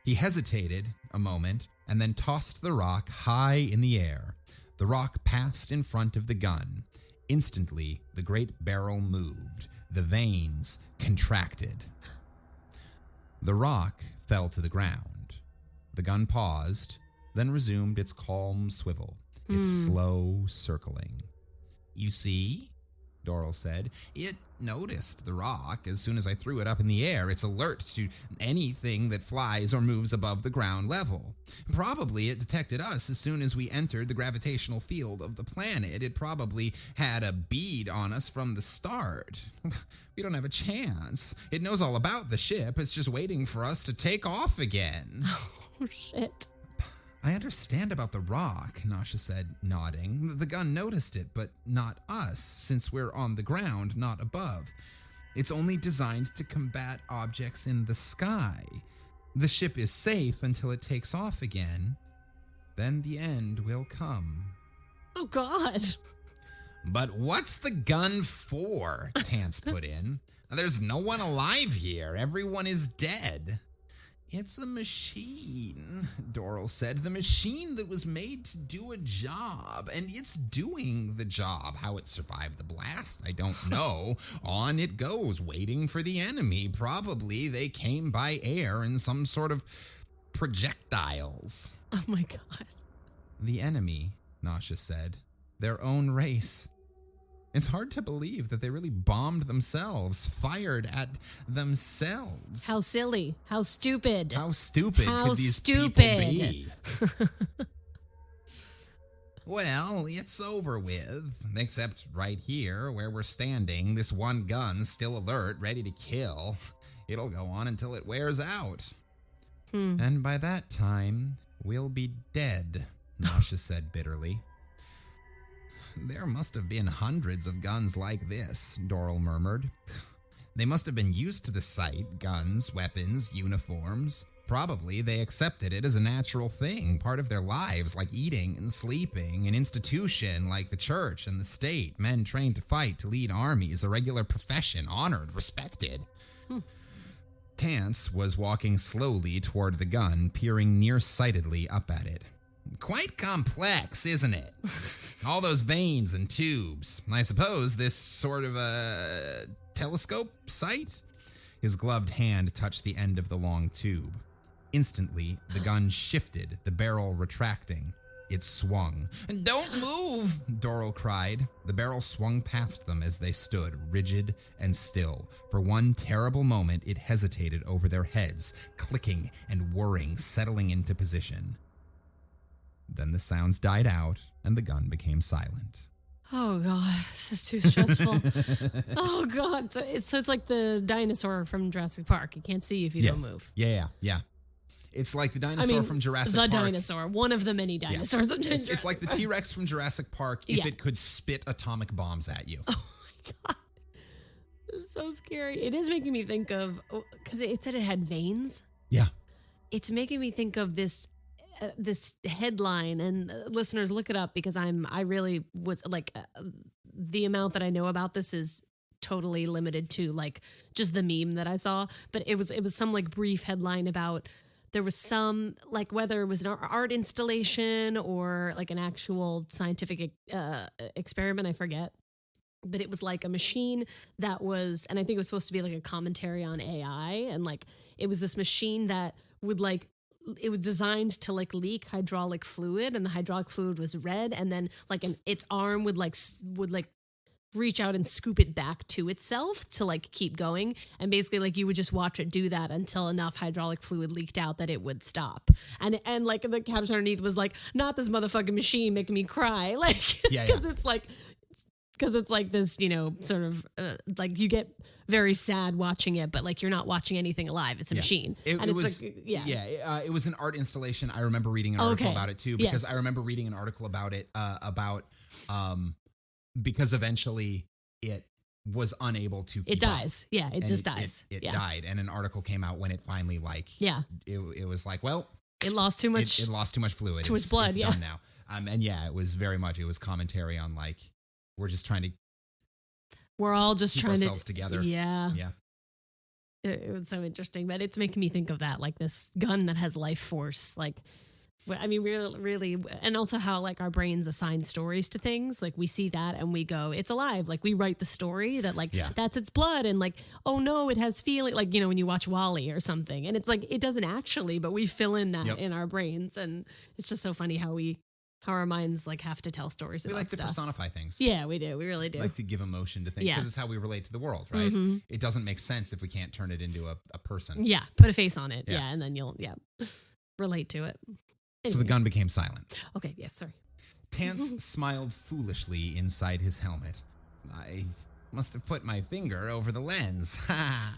[SPEAKER 1] He hesitated a moment and then tossed the rock high in the air. The rock passed in front of the gun. Instantly, the great barrel moved. The veins contracted. The rock fell to the ground. The gun paused, then resumed its calm swivel, its slow circling. You see? Doral said. It noticed the rock as soon as I threw it up in the air. It's alert to anything that flies or moves above the ground level. Probably it detected us as soon as we entered the gravitational field of the planet. It probably had a bead on us from the start. We don't have a chance. It knows all about the ship. It's just waiting for us to take off again.
[SPEAKER 2] Oh, shit.
[SPEAKER 1] I understand about the rock, Nasha said, nodding. The gun noticed it, but not us, since we're on the ground, not above. It's only designed to combat objects in the sky. The ship is safe until it takes off again. Then the end will come.
[SPEAKER 2] Oh, God.
[SPEAKER 1] But what's the gun for? Tance put in. There's no one alive here. Everyone is dead. It's a machine, Doral said. The machine that was made to do a job, and it's doing the job. How it survived the blast, I don't know. On it goes, waiting for the enemy. Probably they came by air in some sort of projectiles.
[SPEAKER 2] Oh, my God.
[SPEAKER 1] The enemy, Nasha said. Their own race. It's hard to believe that they really bombed themselves, fired at themselves.
[SPEAKER 2] How silly. How stupid.
[SPEAKER 1] How stupid
[SPEAKER 2] How
[SPEAKER 1] could these
[SPEAKER 2] stupid.
[SPEAKER 1] people be? Well, it's over with. Except right here, where we're standing, this one gun's still alert, ready to kill. It'll go on until it wears out. And by that time, we'll be dead, Nasha said bitterly. There must have been hundreds of guns like this, Doral murmured. They must have been used to the sight, guns, weapons, uniforms. Probably they accepted it as a natural thing, part of their lives, like eating and sleeping, an institution like the church and the state, men trained to fight, to lead armies, a regular profession, honored, respected. Tance was walking slowly toward the gun, peering nearsightedly up at it. Quite complex, isn't it? All those veins and tubes. I suppose this sort of a telescope sight? His gloved hand touched the end of the long tube. Instantly, the gun shifted, the barrel retracting. It swung. Don't move, Doral cried. The barrel swung past them as they stood, rigid and still. For one terrible moment, it hesitated over their heads, clicking and whirring, settling into position. Then the sounds died out, and the gun became silent.
[SPEAKER 2] Oh, God. This is too stressful. Oh, God. So it's like the dinosaur from Jurassic Park. You can't see if you don't move.
[SPEAKER 1] Yeah. It's like the dinosaur from Jurassic Park.
[SPEAKER 2] The dinosaur, one of the many dinosaurs.
[SPEAKER 1] Yeah. It's like the T-Rex from Jurassic Park if it could spit atomic bombs at you.
[SPEAKER 2] Oh my God. It's so scary. It is making me think of, because it said it had veins.
[SPEAKER 1] Yeah.
[SPEAKER 2] It's making me think of this headline, and listeners, look it up, because I really was like, the amount that I know about this is totally limited to like just the meme that I saw, but it was some like brief headline about there was some, like, whether it was an art installation or like an actual scientific experiment, I forget. But it was like a machine that was, and I think it was supposed to be like a commentary on AI. And like, it was this machine that would like, it was designed to like leak hydraulic fluid, and the hydraulic fluid was red. And then like its arm would reach out and scoop it back to itself to like keep going. And basically like you would just watch it do that until enough hydraulic fluid leaked out that it would stop. And like the caption underneath was like, not this motherfucking machine making me cry. Like, because it's like this, you know, sort of like you get very sad watching it, but like you're not watching anything alive. It's a machine. It
[SPEAKER 1] was an art installation. I remember reading an article about it too, because I remember reading an article about it because eventually it was unable to keep
[SPEAKER 2] it dies.
[SPEAKER 1] up.
[SPEAKER 2] Yeah, it just dies.
[SPEAKER 1] It died, and an article came out when it finally it was like, well,
[SPEAKER 2] it lost too much.
[SPEAKER 1] It lost too much fluid.
[SPEAKER 2] Too much blood.
[SPEAKER 1] It's done now. And it was very much. It was commentary on like we're just trying to.
[SPEAKER 2] We're all just
[SPEAKER 1] keep
[SPEAKER 2] trying
[SPEAKER 1] ourselves
[SPEAKER 2] to
[SPEAKER 1] together.
[SPEAKER 2] Yeah.
[SPEAKER 1] Yeah.
[SPEAKER 2] It was so interesting, but it's making me think of that, like this gun that has life force, like. I mean, really, and also how like our brains assign stories to things. Like we see that and we go, it's alive. Like we write the story that like, that's its blood. And like, oh no, it has feeling. Like, you know, when you watch WALL-E or something, and it's like, it doesn't actually, but we fill in that in our brains. And it's just so funny how our minds like have to tell stories about stuff. We like
[SPEAKER 1] to personify things.
[SPEAKER 2] Yeah, we do. We really do.
[SPEAKER 1] We like to give emotion to things because it's how we relate to the world, right?
[SPEAKER 2] Mm-hmm.
[SPEAKER 1] It doesn't make sense if we can't turn it into a person.
[SPEAKER 2] Yeah. Put a face on it. Yeah. And then you'll, relate to it.
[SPEAKER 1] So the gun became silent.
[SPEAKER 2] Okay, yes, sorry.
[SPEAKER 1] Tance smiled foolishly inside his helmet. I must have put my finger over the lens. Ha!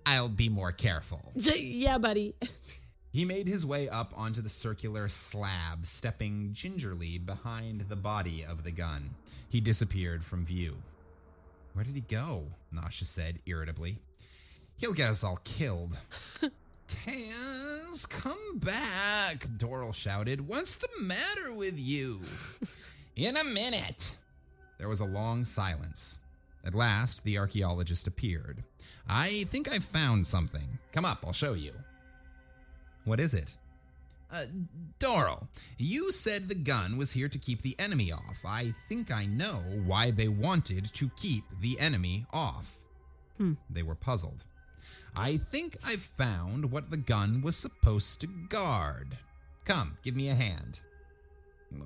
[SPEAKER 1] I'll be more careful.
[SPEAKER 2] Yeah, buddy.
[SPEAKER 1] He made his way up onto the circular slab, stepping gingerly behind the body of the gun. He disappeared from view. Where did he go? Nasha said irritably. He'll get us all killed. Taz, come back, Doral shouted. What's the matter with you? In a minute. There was a long silence. At last, the archaeologist appeared. I think I've found something. Come up, I'll show you. What is it? Doral, you said the gun was here to keep the enemy off. I think I know why they wanted to keep the enemy off. They were puzzled. I think I've found what the gun was supposed to guard. Come, give me a hand.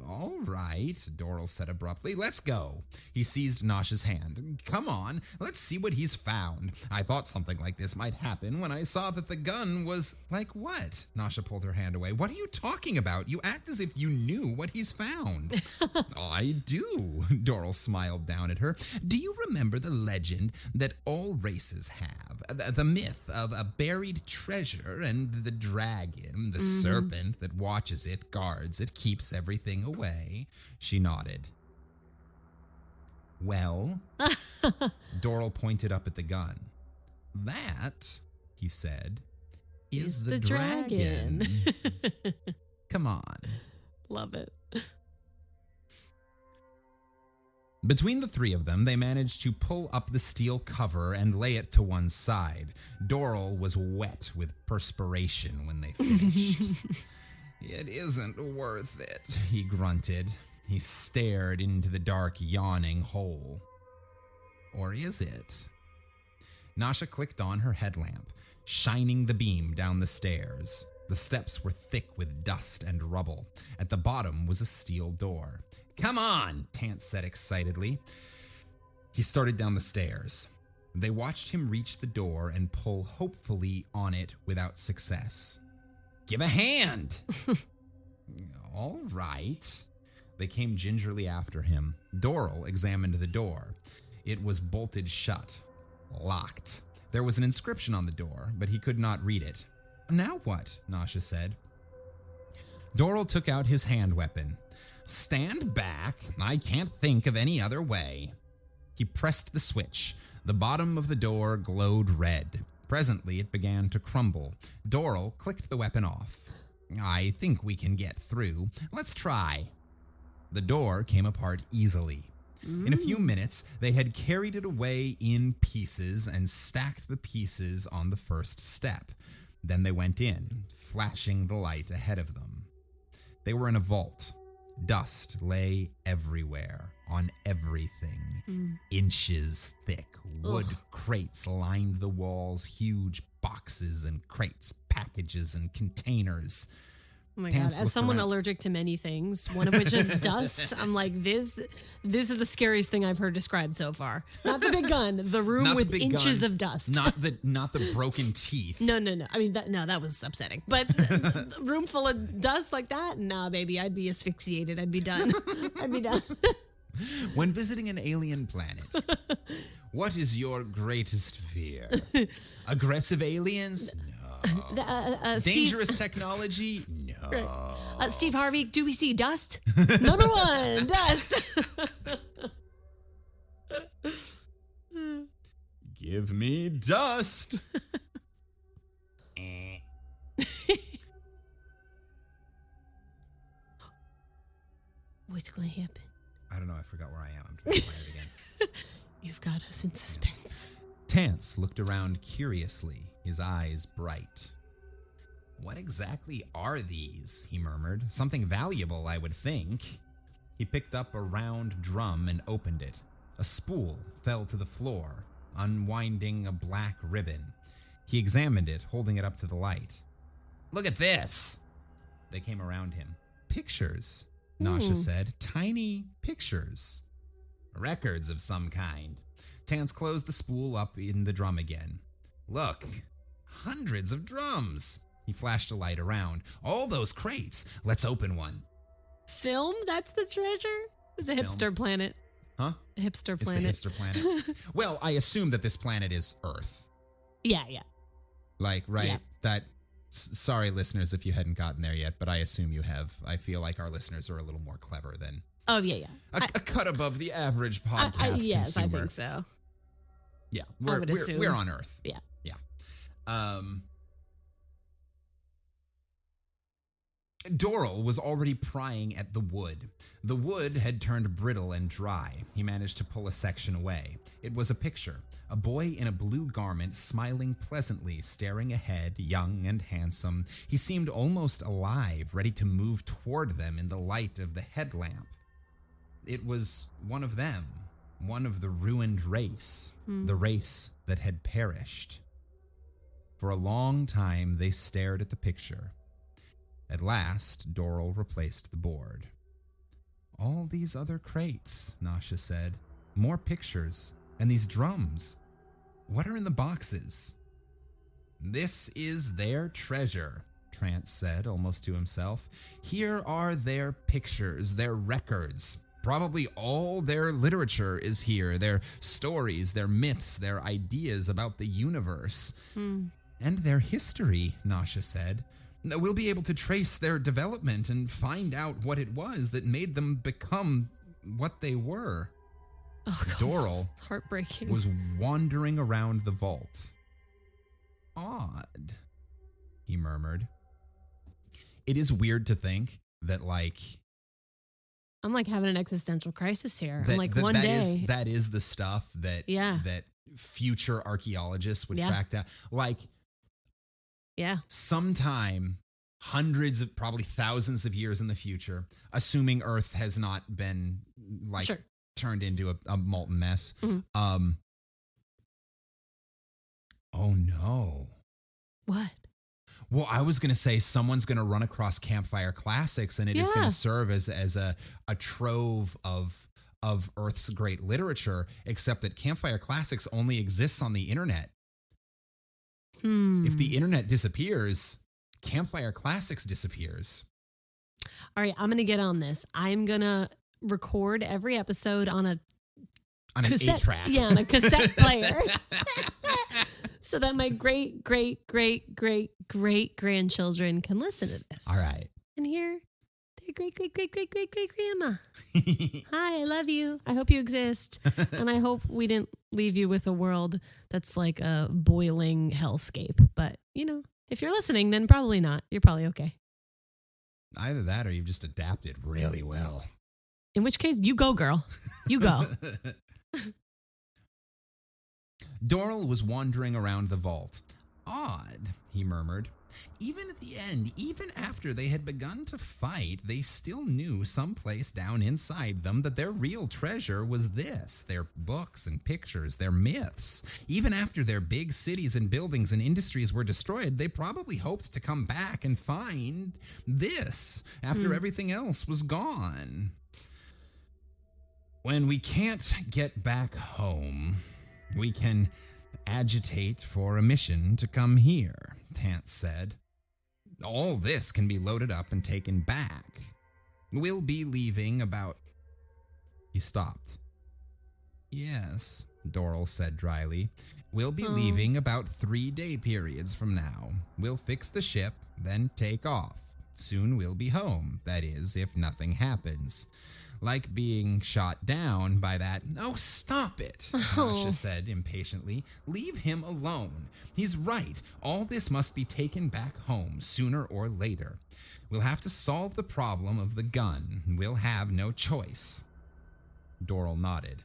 [SPEAKER 1] All right, Doral said abruptly. Let's go. He seized Nasha's hand. Come on, let's see what he's found. I thought something like this might happen when I saw that the gun was... Like what? Nasha pulled her hand away. What are you talking about? You act as if you knew what he's found. I do, Doral smiled down at her. Do you remember the legend that all races have? The myth of a buried treasure and the dragon, the serpent that watches it, guards it, keeps everything away. She nodded. Well, Doral pointed up at the gun. That, he said, is the dragon. Come on.
[SPEAKER 2] Love it.
[SPEAKER 1] Between the three of them, they managed to pull up the steel cover and lay it to one side. Doral was wet with perspiration when they finished. It isn't worth it, he grunted. He stared into the dark, yawning hole. Or is it? Nasha clicked on her headlamp, shining the beam down the stairs. The steps were thick with dust and rubble. At the bottom was a steel door. Come on, Tance said excitedly. He started down the stairs. They watched him reach the door and pull hopefully on it without success. Give a hand! All right. They came gingerly after him. Doral examined the door. It was bolted shut, locked. There was an inscription on the door, but he could not read it. Now what? Nasha said. Doral took out his hand weapon. Stand back. I can't think of any other way. He pressed the switch. The bottom of the door glowed red. Presently, it began to crumble. Doral clicked the weapon off. I think we can get through. Let's try. The door came apart easily. In a few minutes, they had carried it away in pieces and stacked the pieces on the first step. Then they went in, flashing the light ahead of them. They were in a vault. Dust lay everywhere, on everything, inches thick. Wood crates lined the walls, huge boxes and crates, packages and containers.
[SPEAKER 2] Oh my God. As someone allergic to many things, one of which is dust, I'm like, this is the scariest thing I've heard described so far. Not the big gun, the room with inches of dust.
[SPEAKER 1] Not the broken teeth.
[SPEAKER 2] No. I mean, that was upsetting. But the room full of dust like that? Nah, baby, I'd be asphyxiated. I'd be done.
[SPEAKER 1] When visiting an alien planet, what is your greatest fear? Aggressive aliens? No. Dangerous technology? No.
[SPEAKER 2] Right. Steve Harvey, do we see dust? Number one, dust.
[SPEAKER 1] Give me dust.
[SPEAKER 2] What's going to happen?
[SPEAKER 1] I don't know. I forgot where I am. I'm trying to find it again.
[SPEAKER 2] You've got us in suspense.
[SPEAKER 1] Tance looked around curiously, his eyes bright. What exactly are these? He murmured. Something valuable, I would think. He picked up a round drum and opened it. A spool fell to the floor, unwinding a black ribbon. He examined it, holding it up to the light. Look at this! They came around him. Pictures, Nasha said. Tiny pictures. Records of some kind. Tance closed the spool up in the drum again. Look, hundreds of drums. He flashed a light around. All those crates. Let's open one.
[SPEAKER 2] Film? That's the treasure? It's a hipster planet.
[SPEAKER 1] Huh?
[SPEAKER 2] A hipster planet.
[SPEAKER 1] It's the hipster planet. Well, I assume that this planet is Earth.
[SPEAKER 2] Yeah.
[SPEAKER 1] Like, right?
[SPEAKER 2] Yeah.
[SPEAKER 1] That. Sorry, listeners, if you hadn't gotten there yet, but I assume you have. I feel like our listeners are a little more clever than.
[SPEAKER 2] Oh, yeah.
[SPEAKER 1] A cut above the average podcast
[SPEAKER 2] yes,
[SPEAKER 1] consumer.
[SPEAKER 2] I think so.
[SPEAKER 1] Yeah,
[SPEAKER 2] I would assume.
[SPEAKER 1] we're on Earth.
[SPEAKER 2] Yeah.
[SPEAKER 1] Doral was already prying at the wood. The wood had turned brittle and dry. He managed to pull a section away. It was a picture. A boy in a blue garment, smiling pleasantly, staring ahead, young and handsome. He seemed almost alive, ready to move toward them in the light of the headlamp. It was one of them, one of the ruined race, the race that had perished. For a long time, they stared at the picture. At last, Doral replaced the board. All these other crates, Nasha said. More pictures. And these drums. What are in the boxes? This is their treasure, Trance said, almost to himself. Here are their pictures, their records. Probably all their literature is here. Their stories, their myths, their ideas about the universe. And their history, Nasha said. We'll be able to trace their development and find out what it was that made them become what they were.
[SPEAKER 2] Oh, God,
[SPEAKER 1] Doral
[SPEAKER 2] heartbreaking.
[SPEAKER 1] was wandering around the vault. Odd, he murmured. It is weird to think that, like...
[SPEAKER 2] I'm like having an existential crisis here.
[SPEAKER 1] That,
[SPEAKER 2] I'm like,
[SPEAKER 1] that is the stuff that that future archaeologists would track down. Like...
[SPEAKER 2] Yeah.
[SPEAKER 1] Sometime, hundreds of, probably thousands of years in the future, assuming Earth has not been turned into a molten mess. Oh no.
[SPEAKER 2] What?
[SPEAKER 1] Well, I was going to say someone's going to run across Campfire Classics, and it is going to serve as a trove of Earth's great literature, except that Campfire Classics only exists on the internet. If the internet disappears, Campfire Classics disappears.
[SPEAKER 2] All right, I'm going to get on this. I'm going to record every episode on an 8-track. Yeah, on a cassette player. so that my great, great, great, great, great grandchildren can listen to this.
[SPEAKER 1] All right.
[SPEAKER 2] And hear their great, great, great, great, great, great grandma. Hi, I love you. I hope you exist. And I hope we didn't leave you with a world that's like a boiling hellscape. But, you know, if you're listening, then probably not. You're probably okay.
[SPEAKER 1] Either that or you've just adapted really well.
[SPEAKER 2] In which case, you go, girl. You go.
[SPEAKER 1] Doral was wandering around the vault. Odd, he murmured. Even at the end, even after they had begun to fight, they still knew someplace down inside them that their real treasure was this, their books and pictures, their myths. Even after their big cities and buildings and industries were destroyed, they probably hoped to come back and find this after everything else was gone. When we can't get back home, we can agitate for a mission to come here, Tance said. All this can be loaded up and taken back. We'll be leaving about... He stopped. Yes, Doral said dryly. We'll be leaving about 3-day periods from now. We'll fix the ship, then take off. Soon we'll be home, that is, if nothing happens. Like being shot down by that... Oh, stop it, Nasha said impatiently. Leave him alone. He's right. All this must be taken back home, sooner or later. We'll have to solve the problem of the gun. We'll have no choice. Doral nodded.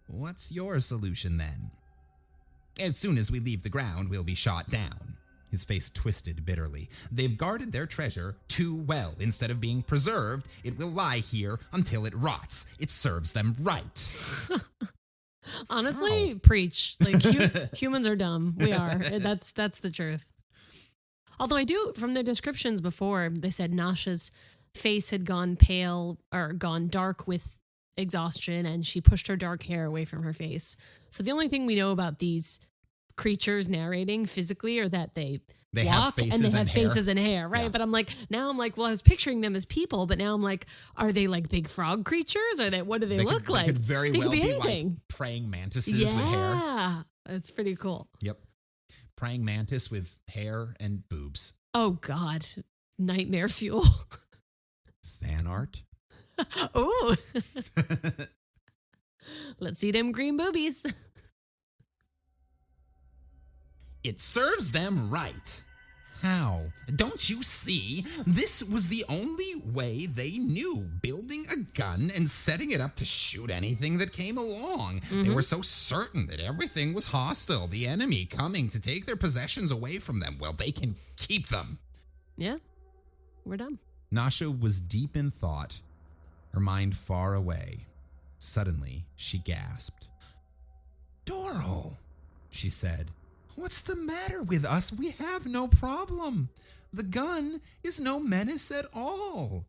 [SPEAKER 1] What's your solution, then? As soon as we leave the ground, we'll be shot down. His face twisted bitterly. They've guarded their treasure too well. Instead of being preserved, it will lie here until it rots. It serves them right.
[SPEAKER 2] Honestly, preach. Like, humans are dumb. We are. That's the truth. Although I do, from the descriptions before, they said Nasha's face had gone pale or gone dark with exhaustion, and she pushed her dark hair away from her face. So the only thing we know about these creatures narrating physically are that they walk and they have faces and hair, right? Yeah. But I'm like, well, I was picturing them as people, but now I'm like, are they like big frog creatures? Or what do they look like?
[SPEAKER 1] They could very well
[SPEAKER 2] be
[SPEAKER 1] be
[SPEAKER 2] anything.
[SPEAKER 1] Like praying mantises with hair.
[SPEAKER 2] Yeah, that's pretty cool.
[SPEAKER 1] Yep. Praying mantis with hair and boobs.
[SPEAKER 2] Oh, God. Nightmare fuel.
[SPEAKER 1] Fan art.
[SPEAKER 2] Oh. Let's see them green boobies.
[SPEAKER 1] It serves them right. How? Don't you see? This was the only way they knew. Building a gun and setting it up to shoot anything that came along. They were so certain that everything was hostile. The enemy coming to take their possessions away from them. Well, they can keep them.
[SPEAKER 2] Yeah, we're done.
[SPEAKER 1] Nasha was deep in thought, her mind far away. Suddenly, she gasped. Doral, she said. What's the matter with us? We have no problem. The gun is no menace at all.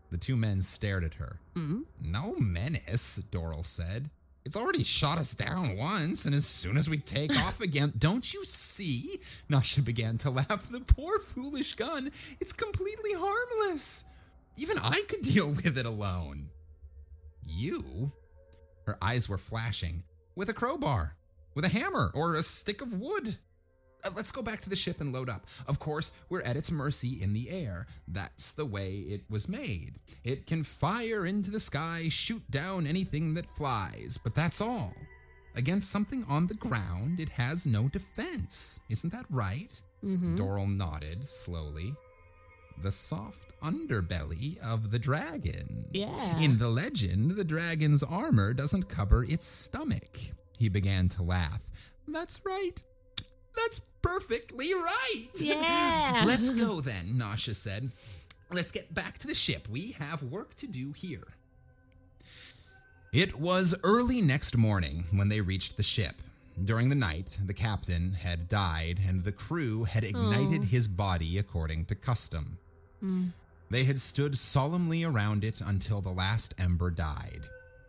[SPEAKER 1] The two men stared at her. No menace, Doral said. It's already shot us down once, and as soon as we take off again... Don't you see? Nasha began to laugh. The poor foolish gun. It's completely harmless. Even I could deal with it alone. You? Her eyes were flashing. With a crowbar. With a hammer or a stick of wood. Let's go back to the ship and load up. Of course, we're at its mercy in the air. That's the way it was made. It can fire into the sky, shoot down anything that flies, but that's all. Against something on the ground, it has no defense. Isn't that right? Doral nodded slowly. The soft underbelly of the dragon.
[SPEAKER 2] Yeah.
[SPEAKER 1] In the legend, the dragon's armor doesn't cover its stomach. He began to laugh. That's right. That's perfectly right.
[SPEAKER 2] Yeah.
[SPEAKER 1] Let's go then, Nasha said. Let's get back to the ship. We have work to do here. It was early next morning when they reached the ship. During the night, the captain had died and the crew had ignited his body according to custom. They had stood solemnly around it until the last ember died.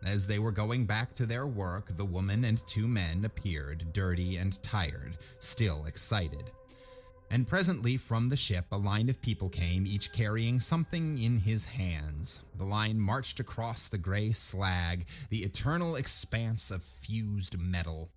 [SPEAKER 1] As they were going back to their work, the woman and two men appeared, dirty and tired, still excited. And presently from the ship a line of people came, each carrying something in his hands. The line marched across the gray slag, the eternal expanse of fused metal.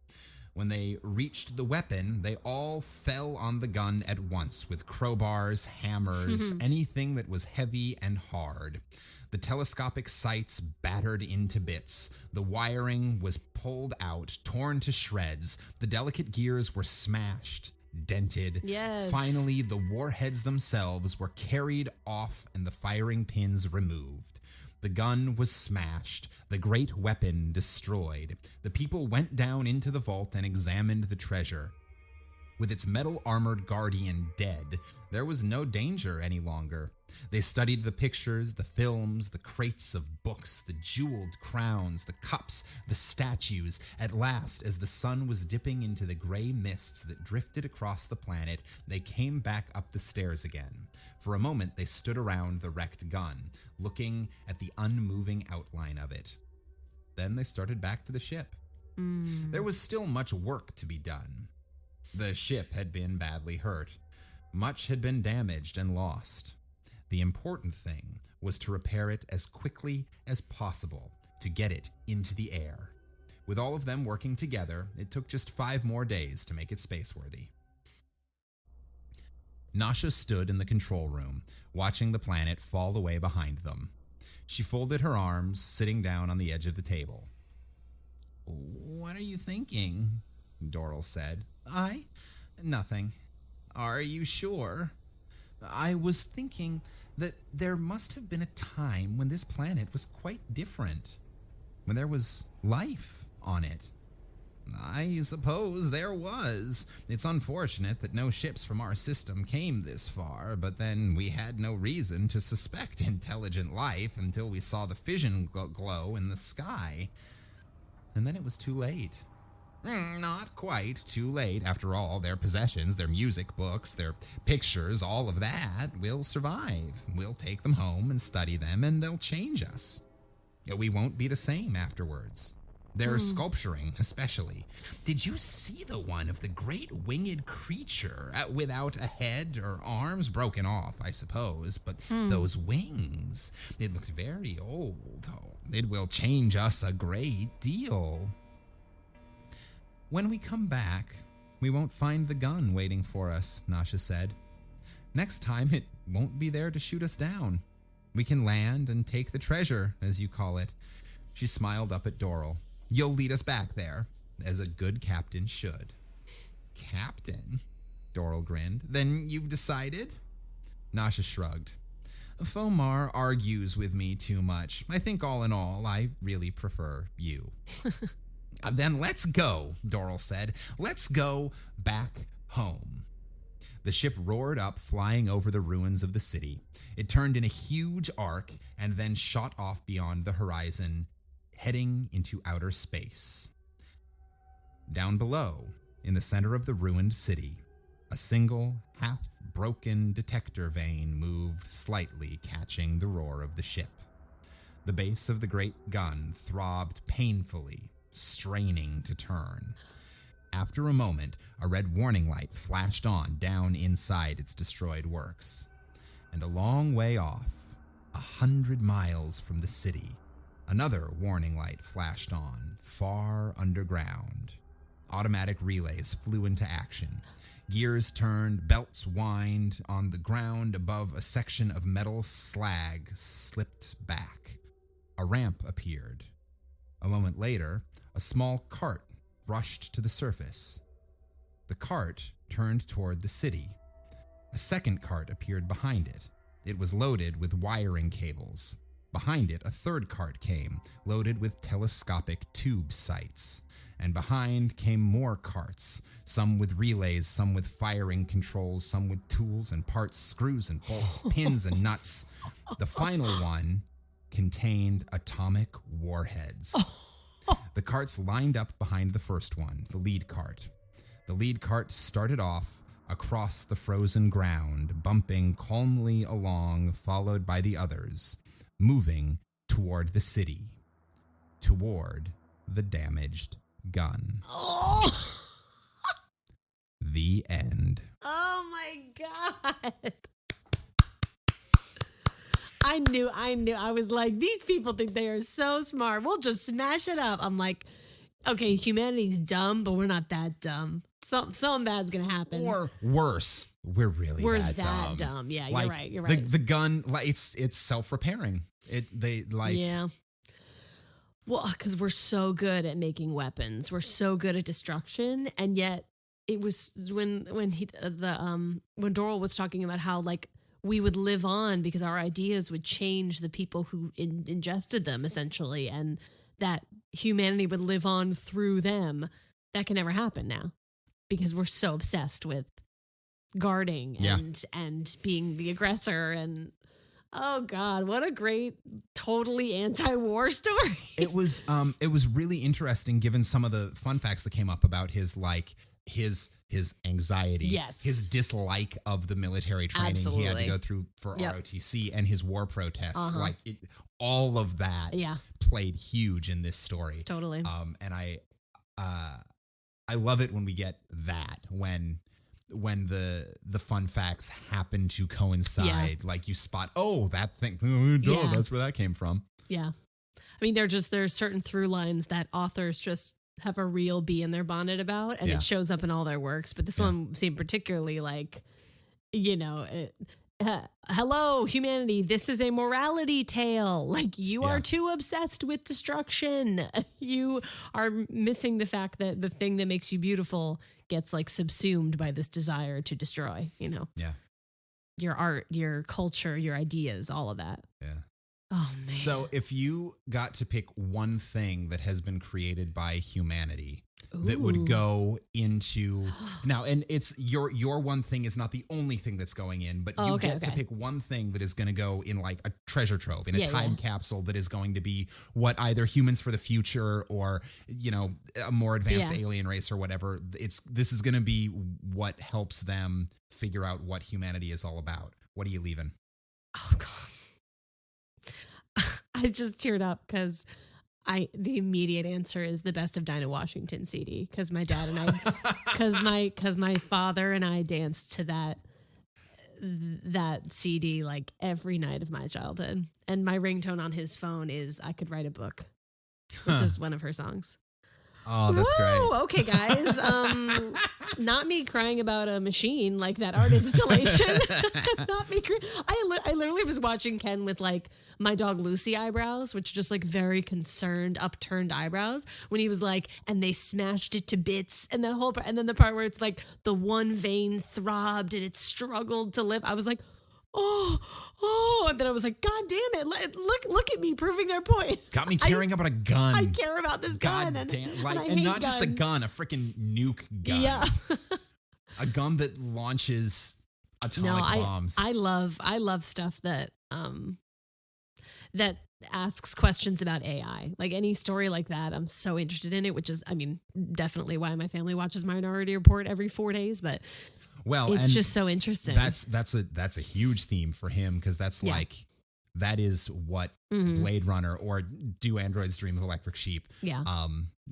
[SPEAKER 1] When they reached the weapon, they all fell on the gun at once with crowbars, hammers, anything that was heavy and hard. The telescopic sights battered into bits. The wiring was pulled out, torn to shreds. The delicate gears were smashed, dented.
[SPEAKER 2] Yes.
[SPEAKER 1] Finally, the warheads themselves were carried off and the firing pins removed. The gun was smashed, the great weapon destroyed. The people went down into the vault and examined the treasure. With its metal-armored guardian dead, there was no danger any longer. They studied the pictures, the films, the crates of books, the jeweled crowns, the cups, the statues. At last, as the sun was dipping into the gray mists that drifted across the planet, they came back up the stairs again. For a moment, they stood around the wrecked gun, looking at the unmoving outline of it. Then they started back to the ship. There was still much work to be done. The ship had been badly hurt. Much had been damaged and lost. The important thing was to repair it as quickly as possible, to get it into the air. With all of them working together, it took just 5 more days to make it spaceworthy. Nasha stood in the control room, watching the planet fall away behind them. She folded her arms, sitting down on the edge of the table. "What are you thinking?" Doral said. Nothing. Are you sure?" "I was thinking that there must have been a time when this planet was quite different, when there was life on it." "I suppose there was. It's unfortunate that no ships from our system came this far, but then we had no reason to suspect intelligent life until we saw the fission glow in the sky. And then it was too late." "Not quite too late. After all, their possessions, their music books, their pictures, all of that will survive. We'll take them home and study them, and they'll change us. We won't be the same afterwards. Their sculpturing, especially. Did you see the one of the great winged creature without a head or arms? Broken off, I suppose, but those wings, it looked very old. Oh, it will change us a great deal." "When we come back, we won't find the gun waiting for us," Nasha said. "Next time, it won't be there to shoot us down. We can land and take the treasure, as you call it." She smiled up at Doral. "You'll lead us back there, as a good captain should." "Captain?" Doral grinned. "Then you've decided?" Nasha shrugged. "Fomar argues with me too much. I think all in all, I really prefer you." "Then let's go," Doral said. "Let's go back home." The ship roared up, flying over the ruins of the city. It turned in a huge arc and then shot off beyond the horizon, heading into outer space. Down below, in the center of the ruined city, a single, half-broken detector vane moved slightly, catching the roar of the ship. The base of the great gun throbbed painfully, straining to turn. After a moment, a red warning light flashed on down inside its destroyed works. And a long way off, 100 miles from the city, another warning light flashed on, far underground. Automatic relays flew into action. Gears turned, belts whined. On the ground above, a section of metal slag slipped back. A ramp appeared. A moment later, a small cart rushed to the surface. The cart turned toward the city. A second cart appeared behind it. It was loaded with wiring cables. Behind it, a third cart came, loaded with telescopic tube sights. And behind came more carts, some with relays, some with firing controls, some with tools and parts, screws and bolts, pins and nuts. The final one contained atomic warheads. The carts lined up behind the first one, the lead cart. The lead cart started off across the frozen ground, bumping calmly along, followed by the others, moving toward the city, toward the damaged gun.
[SPEAKER 2] Oh,
[SPEAKER 1] The end.
[SPEAKER 2] oh my God. I knew. I was like, these people think they are so smart. We'll just smash it up. I'm like, okay, humanity's dumb, but we're not that dumb. Something bad's gonna happen.
[SPEAKER 1] Or worse, we're that
[SPEAKER 2] dumb. Yeah,
[SPEAKER 1] like,
[SPEAKER 2] you're right. You're right.
[SPEAKER 1] The gun, like it's self-repairing.
[SPEAKER 2] Yeah. Well, because we're so good at making weapons, we're so good at destruction, and yet it was when Doral was talking about how like we would live on because our ideas would change the people who ingested them essentially, and that humanity would live on through them. That can never happen now because we're so obsessed with guarding and being the aggressor and. Oh God, what a great, totally anti-war story.
[SPEAKER 1] It was really interesting given some of the fun facts that came up about his anxiety, his dislike of the military training he had to go through for ROTC and his war protests. Like all of that played huge in this story.
[SPEAKER 2] Totally.
[SPEAKER 1] And I love it when we get that when the fun facts happen to coincide, like you spot, that thing, that's where that came from.
[SPEAKER 2] Yeah. I mean, there's certain through lines that authors just have a real bee in their bonnet about, and it shows up in all their works. But this one seemed particularly like, hello, humanity, this is a morality tale. Like, you are too obsessed with destruction. You are missing the fact that the thing that makes you beautiful gets like subsumed by this desire to destroy, your art, your culture, your ideas, all of that.
[SPEAKER 1] Yeah.
[SPEAKER 2] Oh man.
[SPEAKER 1] So if you got to pick one thing that has been created by humanity that would go into now, and it's your one thing is not the only thing that's going in, but you get to pick one thing that is going to go in like a treasure trove, in a time capsule that is going to be what either humans for the future or, a more advanced alien race or whatever. This is going to be what helps them figure out what humanity is all about. What are you leaving?
[SPEAKER 2] Oh God. I just teared up because the immediate answer is the Best of Dinah Washington CD, because my dad and I, because my father and I danced to that CD like every night of my childhood, and my ringtone on his phone is "I Could Write a Book," which is one of her songs.
[SPEAKER 1] Oh, that's
[SPEAKER 2] great. Okay, guys. Not me crying about a machine like that art installation. Not me. I literally was watching Ken with like my dog Lucy eyebrows, which are just like very concerned, upturned eyebrows, when he was like, and they smashed it to bits, and the whole part, and then the part where it's like the one vein throbbed and it struggled to live. I was like, oh, and then I was like, God damn it! Look at me proving their point.
[SPEAKER 1] Got me caring about a gun.
[SPEAKER 2] I care about this gun,
[SPEAKER 1] and
[SPEAKER 2] and
[SPEAKER 1] not just a gun, a freaking nuke gun.
[SPEAKER 2] Yeah,
[SPEAKER 1] a gun that launches atomic bombs.
[SPEAKER 2] I love stuff that that asks questions about AI. Like any story like that, I'm so interested in it. Which is, I mean, definitely why my family watches Minority Report every 4 days, but.
[SPEAKER 1] Well,
[SPEAKER 2] it's just so interesting.
[SPEAKER 1] That's a huge theme for him, because that's like that is what Blade Runner or Do Androids Dream of Electric Sheep,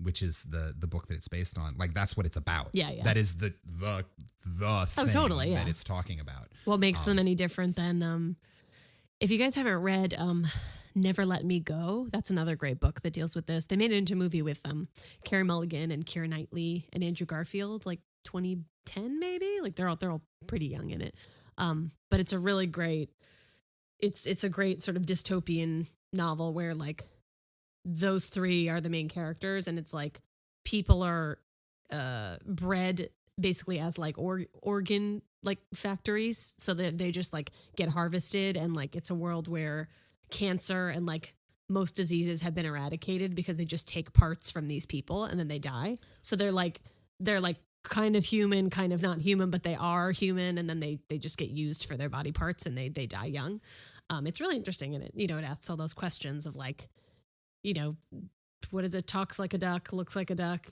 [SPEAKER 1] which is the book that it's based on. Like that's what it's about.
[SPEAKER 2] Yeah.
[SPEAKER 1] That is the thing that it's talking about.
[SPEAKER 2] What makes them any different than if you guys haven't read Never Let Me Go, that's another great book that deals with this. They made it into a movie with Carey Mulligan and Keira Knightley and Andrew Garfield, like 2010 maybe. Like they're all pretty young in it. But it's a really great, it's a great sort of dystopian novel where like those three are the main characters, and it's like people are bred basically as like organ like factories, so that they just like get harvested, and like it's a world where cancer and like most diseases have been eradicated because they just take parts from these people and then they die. So they're like kind of human, kind of not human, but they are human, and then they just get used for their body parts and they die young. It's really interesting, and it asks all those questions of like, what is it? Talks like a duck, looks like a duck,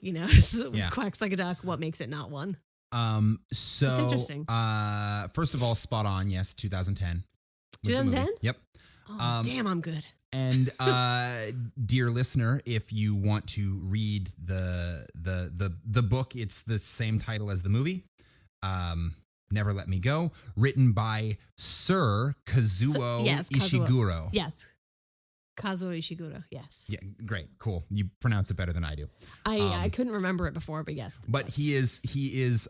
[SPEAKER 2] quacks like a duck. What makes it not one?
[SPEAKER 1] So
[SPEAKER 2] it's interesting.
[SPEAKER 1] First of all, spot on. Yes, 2010.
[SPEAKER 2] 2010?
[SPEAKER 1] Yep.
[SPEAKER 2] Oh, damn, I'm good.
[SPEAKER 1] And dear listener, if you want to read the book, it's the same title as the movie. Never Let Me Go, written by Sir Kazuo Ishiguro.
[SPEAKER 2] Yes. Kazuo Ishiguro, yes.
[SPEAKER 1] Yeah, great, cool. You pronounce it better than I do.
[SPEAKER 2] I couldn't remember it before, but yes.
[SPEAKER 1] But
[SPEAKER 2] yes.
[SPEAKER 1] he is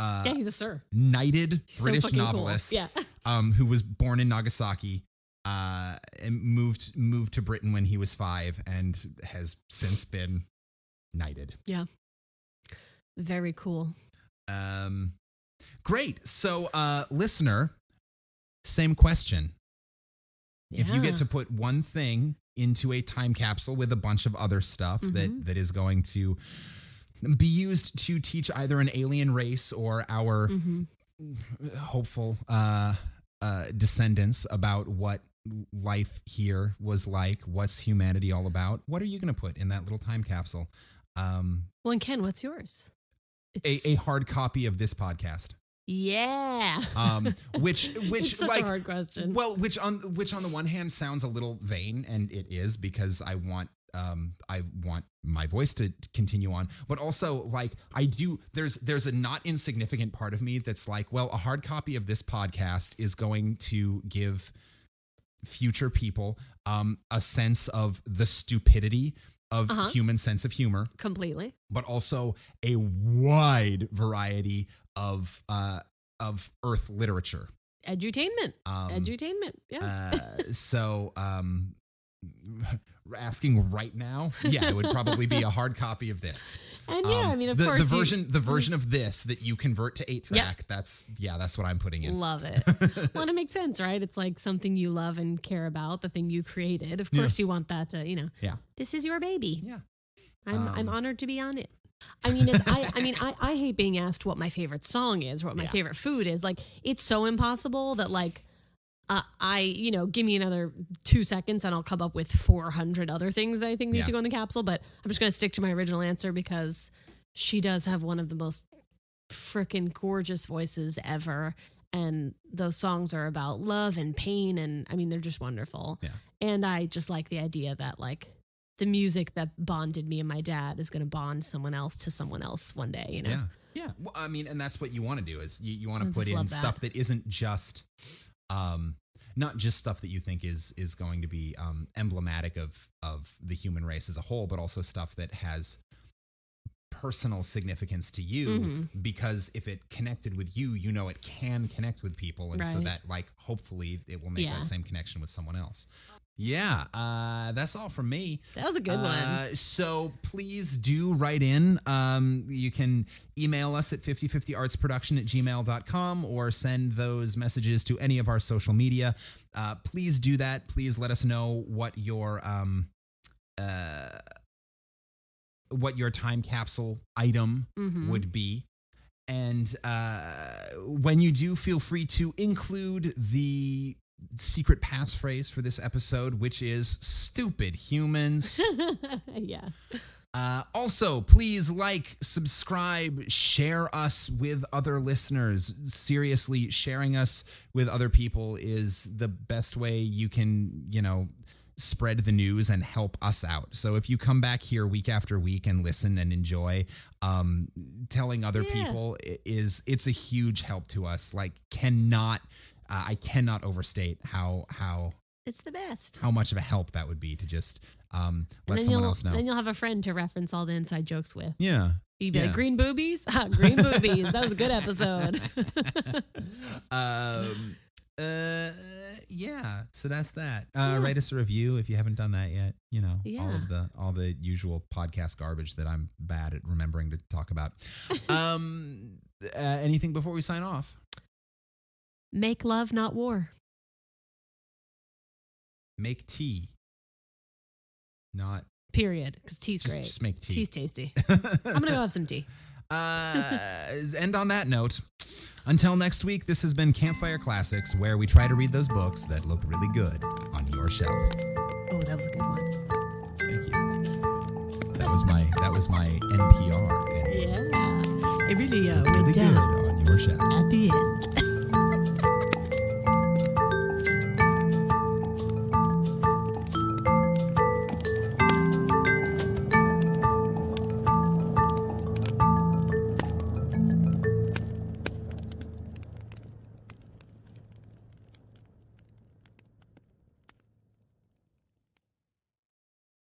[SPEAKER 2] yeah, he's a sir.
[SPEAKER 1] Knighted
[SPEAKER 2] He's
[SPEAKER 1] British
[SPEAKER 2] so fucking
[SPEAKER 1] novelist.
[SPEAKER 2] cool.
[SPEAKER 1] Who was born in Nagasaki, and moved to Britain when he was 5, and has since been knighted.
[SPEAKER 2] Yeah. Very cool.
[SPEAKER 1] Great. So, listener, same question. If you get to put one thing into a time capsule with a bunch of other stuff that is going to be used to teach either an alien race or our hopeful descendants about what life here was like, what's humanity all about, what are you going to put in that little time capsule?
[SPEAKER 2] Well, and Ken, what's yours?
[SPEAKER 1] A hard copy of this podcast.
[SPEAKER 2] Yeah.
[SPEAKER 1] Which
[SPEAKER 2] it's such
[SPEAKER 1] like
[SPEAKER 2] a hard question.
[SPEAKER 1] Well, which on the one hand sounds a little vain, and it is, because I want my voice to continue on, but also like there's a not insignificant part of me that's like, well, a hard copy of this podcast is going to give future people a sense of the stupidity of human sense of humor,
[SPEAKER 2] completely,
[SPEAKER 1] but also a wide variety of Earth literature.
[SPEAKER 2] Edutainment. Edutainment. Yeah.
[SPEAKER 1] So asking right now, yeah, it would probably be a hard copy of this.
[SPEAKER 2] And I mean, of course,
[SPEAKER 1] the version of this that you convert to 8-track. Yep. That's what I'm putting in.
[SPEAKER 2] Love it. Well, and it makes sense, right? It's like something you love and care about, the thing you created. Of course, you want that to,
[SPEAKER 1] Yeah.
[SPEAKER 2] This is your baby.
[SPEAKER 1] Yeah.
[SPEAKER 2] I'm honored to be on it. I mean, I hate being asked what my favorite song is or what my favorite food is. Like, it's so impossible that like, give me another 2 seconds and I'll come up with 400 other things that I think need to go in the capsule. But I'm just going to stick to my original answer because she does have one of the most freaking gorgeous voices ever. And those songs are about love and pain. And I mean, they're just wonderful.
[SPEAKER 1] Yeah.
[SPEAKER 2] And I just like the idea that like the music that bonded me and my dad is going to bond someone else to someone else one day, you know?
[SPEAKER 1] Yeah. Yeah. Well, I mean, and that's what you want to do is you want to put in stuff that isn't just, not just stuff that you think is going to be emblematic of the human race as a whole, but also stuff that has personal significance to you, because if it connected with you, you know it can connect with people, and so that like hopefully it will make that same connection with someone else. Yeah, that's all from me.
[SPEAKER 2] That was a good one.
[SPEAKER 1] So please do write in. You can email us at 5050artsproduction@gmail.com or send those messages to any of our social media. Please do that. Please let us know what your time capsule item would be. And when you do, feel free to include the secret passphrase for this episode, which is stupid humans.
[SPEAKER 2] Yeah.
[SPEAKER 1] Also, please like, subscribe, share us with other listeners. Seriously, sharing us with other people is the best way you can, spread the news and help us out. So if you come back here week after week and listen and enjoy, telling other people it's a huge help to us. Like, I cannot overstate how
[SPEAKER 2] it's the best.
[SPEAKER 1] How much of a help that would be to just let someone else know.
[SPEAKER 2] Then you'll have a friend to reference all the inside jokes with.
[SPEAKER 1] Yeah.
[SPEAKER 2] You'd be like, green boobies? Green boobies. That was a good episode.
[SPEAKER 1] Yeah. So that's that. Write us a review if you haven't done that yet. All the usual podcast garbage that I'm bad at remembering to talk about. Anything before we sign off?
[SPEAKER 2] Make love, not war.
[SPEAKER 1] Make tea. Not.
[SPEAKER 2] Period. Because tea's great.
[SPEAKER 1] Just make tea.
[SPEAKER 2] Tea's tasty. I'm going to go have some tea.
[SPEAKER 1] End on that note. Until next week, this has been Campfire Classics, where we try to read those books that look really good on your shelf.
[SPEAKER 2] Oh, that was a good one.
[SPEAKER 1] Thank you. That was my NPR.
[SPEAKER 2] Yeah. It really
[SPEAKER 1] really good on your shelf.
[SPEAKER 2] At the end.